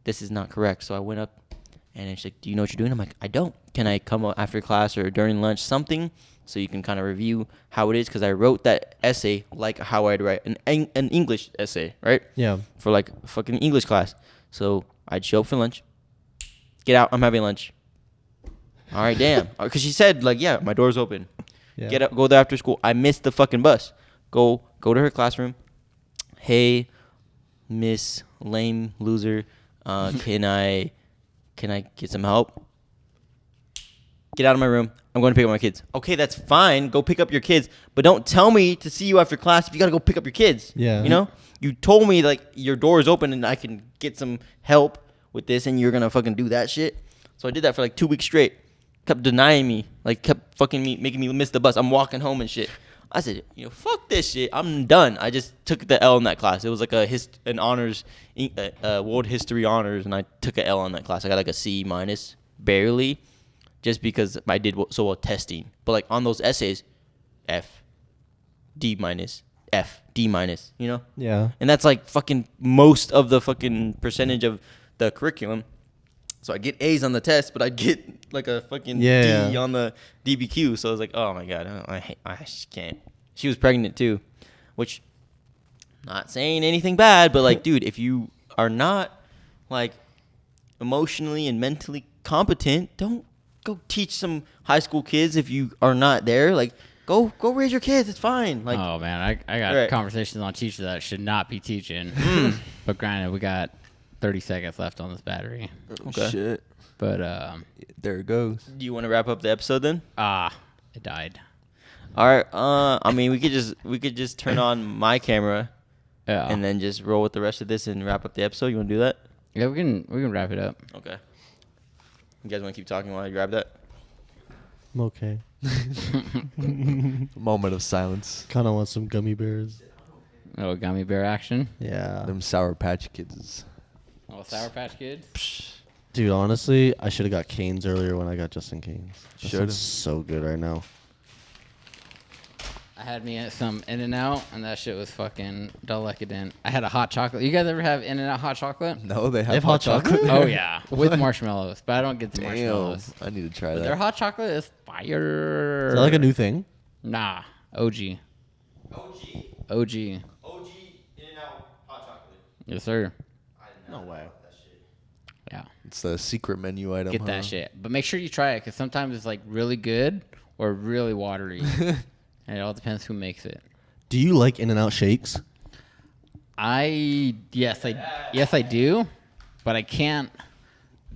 This is not correct." So I went up, and then she's like, "Do you know what you're doing?" I'm like, "I don't. Can I come up after class or during lunch, something, so you can kind of review how it is?" Because I wrote that essay like how I'd write an English essay, right? Yeah. For like fucking English class. So I'd show up for lunch. Get out. I'm having lunch. All right, damn. Because she said like, yeah, my door's open. Yeah. Get up. Go there after school. I missed the fucking bus. Go to her classroom. Hey, Miss Lame Loser, can I get some help? Get out of my room. I'm going to pick up my kids. Okay, that's fine. Go pick up your kids. But don't tell me to see you after class if you got to go pick up your kids. Yeah. You know? You told me, like, your door is open and I can get some help with this, and you're going to fucking do that shit. So I did that for, like, 2 weeks straight. Kept denying me. Like, kept fucking making me miss the bus. I'm walking home and shit. I said, fuck this shit. I'm done. I just took the L in that class. It was like an honors, world history honors, and I took an L on that class. I got like a C minus, barely, just because I did so well testing. But like on those essays, F, D minus, F, D minus, Yeah. And that's like fucking most of the fucking percentage of the curriculum. So I get A's on the test, but I get like a fucking D on the DBQ. So I was like, oh my God, I just can't. She was pregnant too, which, not saying anything bad, but like, dude, if you are not like emotionally and mentally competent, don't go teach some high school kids if you are not there. Like, go raise your kids. It's fine. Like, Oh man, I got Right. conversations on teachers that should not be teaching. But granted, we got 30 seconds left on this battery. Okay. Shit. But There it goes. do you want to wrap up the episode then? it died. All right. I mean, we could just turn on my camera Yeah. and then just roll with the rest of this and wrap up the episode. You want to do that? Yeah, we can wrap it up. Okay. You guys want to keep talking while I grab that? I'm okay. Moment of silence. Kind of want some gummy bears. Oh, gummy bear action. Yeah. Them Sour Patch Kids. Oh, Sour Patch Kids. Dude, honestly, I should have got Cane's earlier when I got Justin Cane's. That Should've. sounds so good right now. I had me at some In-N-Out, and that shit was fucking decadent. I had a hot chocolate. You guys ever have In-N-Out hot chocolate? No, they They have hot chocolate. chocolate? Oh, yeah. With marshmallows. But I don't get the Damn. marshmallows. I need to try But that. their hot chocolate is fire. Is that like a new thing? Nah. OG. OG. In-N-Out hot chocolate. Yes, sir. No way. Yeah. It's the secret menu item. Get that shit. But make sure you try it, because sometimes it's like really good or really watery. And it all depends who makes it. Do you like In-N-Out shakes? Yes, I do, but I can't.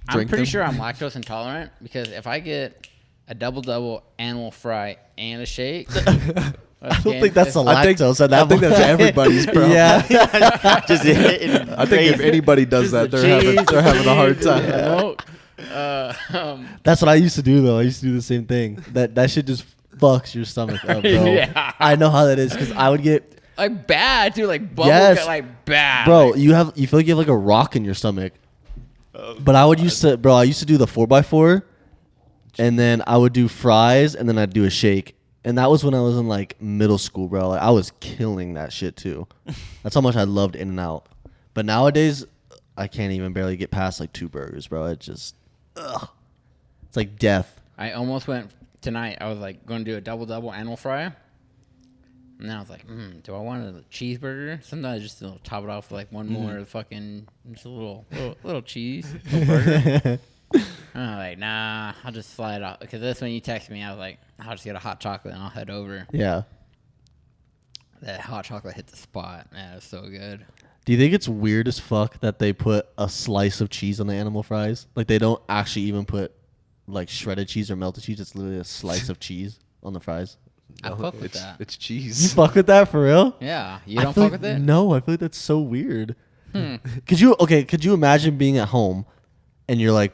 I'm Drink pretty them? sure I'm lactose intolerant, because if I get a double animal fry and a shake, I don't think that's the I think- lactose. I think that's everybody's problem. Yeah. Just I think if anybody does that, they're having a hard time. That's what I used to do, though. I used to do the same thing. That shit just fucks your stomach up, bro. Yeah. I know how that is, because I would get... like bad, dude. Like bubble Yes. gut, like bad. Bro, Like, you feel like you have like a rock in your stomach. But I used to do the 4x4, and then I would do fries, and then I'd do a shake. And that was when I was in like middle school, bro. Like I was killing that shit too. That's how much I loved In-N-Out. But nowadays, I can't even barely get past like 2 burgers, bro. It just, it's like death. I almost went tonight. I was like going to do a double animal fry. And then I was like, do I want a cheeseburger? Sometimes I just top it off with like one more fucking, just a little cheese, little burger. And I'm like, nah, I'll just slide off. Because that's when you text me. I was like, I'll just get a hot chocolate and I'll head over. Yeah. That hot chocolate hit the spot. Man, it was so good. Do you think it's weird as fuck that they put a slice of cheese on the animal fries? Like they don't actually even put like shredded cheese or melted cheese. It's literally a slice of cheese on the fries. I fuck with it's, that. It's You cheese. fuck with that for real? Yeah. You I don't feel fuck like- with it? No, I feel like that's so weird. Could you imagine being at home and you're like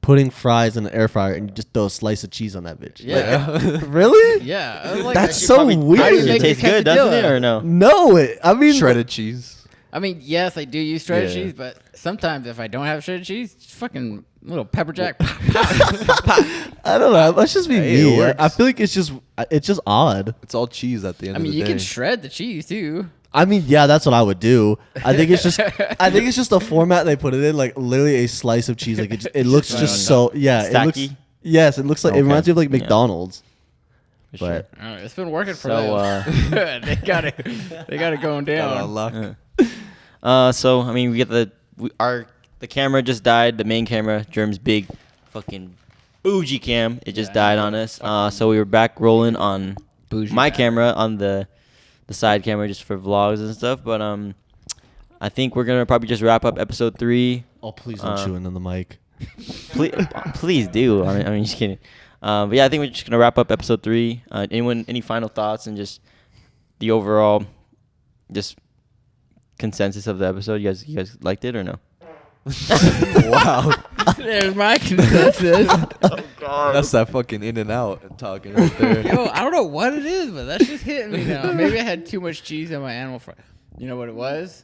putting fries in an air fryer and you just throw a slice of cheese on that bitch? Yeah. Really? Yeah. I was like, That's should so probably- weird. How do you It make tastes a good, doesn't it, quesadilla? or no? No, I mean, Shredded cheese. I mean, yes, I do use shredded Yeah. cheese, but sometimes if I don't have shredded cheese, just fucking little pepper jack. I don't know. Let's just be Hey, it me. works. I feel like it's just odd. It's all cheese at the end I of mean, the you day. can shred the cheese too. I mean, yeah, that's what I would do. I think it's just the format they put it in, like literally a slice of cheese. Like it looks Just just right on so yeah. It looks Stacky? yes, it looks like it Okay. reminds me of like Yeah. McDonald's. For But sure. It's been working for So, them. they got it going Got down. on luck. So I mean, we get the camera just died. The main camera, Germ's big, fucking bougie cam. It just Yeah, died on us. So we were back rolling on Bougie my guy. camera on the side camera just for vlogs and stuff. But I think we're gonna probably just wrap up episode 3. oh, please don't chew into the mic. Please do. I mean, just kidding. But yeah, I think we're just gonna wrap up episode 3. Any final thoughts and just the overall, just consensus of the episode? You guys liked it or no? Wow. There's my consensus. That's that fucking In-N-Out talking right there. Yo, I don't know what it is, but that's just hitting me now. Maybe I had too much cheese on my animal fry. You know what it was?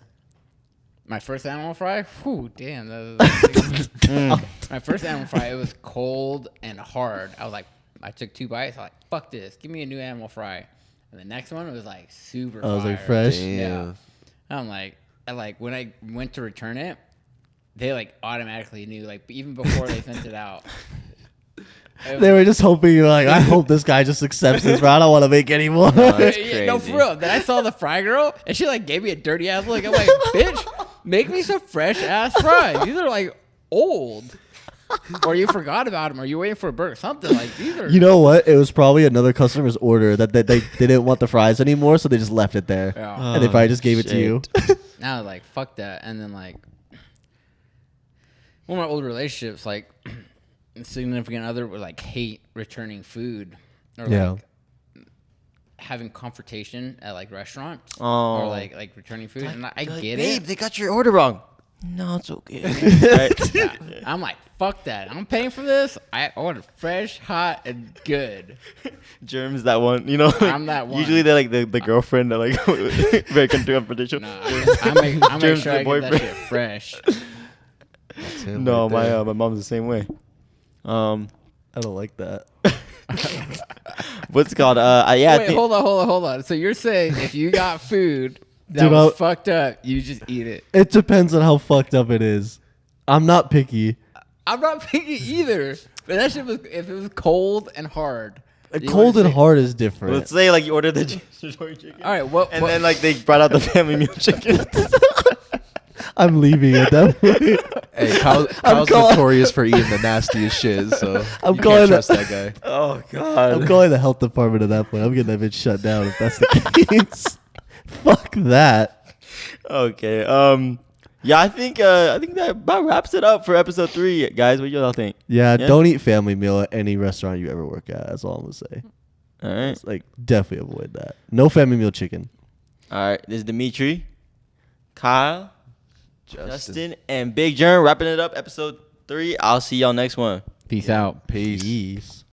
My first animal fry? Whew, damn. My first animal fry, it was cold and hard. I took 2 bites. I was like, fuck this. Give me a new animal fry. And the next one was like super Oh, it was, like, fire. fresh? Yeah. I'm like, when I went to return it, they like automatically knew, like even before they sent it out. They were just hoping you're like, I hope this guy just accepts this, bro. I don't want to make any more. That's Yeah, no, crazy. for real. Then I saw the fry girl, and she like gave me a dirty ass look. I'm like, bitch, make me some fresh ass fries. These are like old, or you forgot about them, or you're waiting for a burger, something like these are. You know what? It was probably another customer's order that they didn't want the fries anymore, so they just left it there. Yeah. And they probably just gave it to shit. you. Now I was like, fuck that. And then like one of my old relationships, like significant other would like hate returning food or Yeah. like having confrontation at like restaurants Oh. or like returning food. And I get Babe, it. they got your order wrong. No, it's okay. Right? Yeah. I'm like, fuck that. I'm paying for this. I ordered fresh, hot, and good. Germs, that one. You know, I'm that one. Usually they're like the girlfriend that like very confidential. Nah, I make Germs sure the I get that boyfriend. shit fresh. That's him No, right there. my mom's the same way. I don't like that. What's it called? Yeah. I Wait, think, hold on. So you're saying if you got food that Dude, was fucked up, you just eat it? It depends on how fucked up it is. I'm not picky. I'm not picky either. But that shit was, if it was cold and hard. you Cold wouldn't and say- hard is different. let's say like you ordered the tandoori chicken. All right, what? And then like they brought out the family meal chicken. I'm leaving at that point. Hey, Kyle's notorious for eating the nastiest shit, so I'm you calling can't trust that guy. Oh god. I'm calling the health department at that point. I'm getting that bitch shut down if that's the case. Fuck that. Okay. Yeah, I think that about wraps it up for episode 3, guys. What do y'all think? Yeah, Yeah? don't eat family meal at any restaurant you ever work at. That's all I'm gonna say. All right. It's like definitely avoid that. No family meal chicken. All right. This is Dimitri, Kyle, Justin, and Big Jern wrapping it up. Episode 3. I'll see y'all next one. Peace out. Peace. Peace.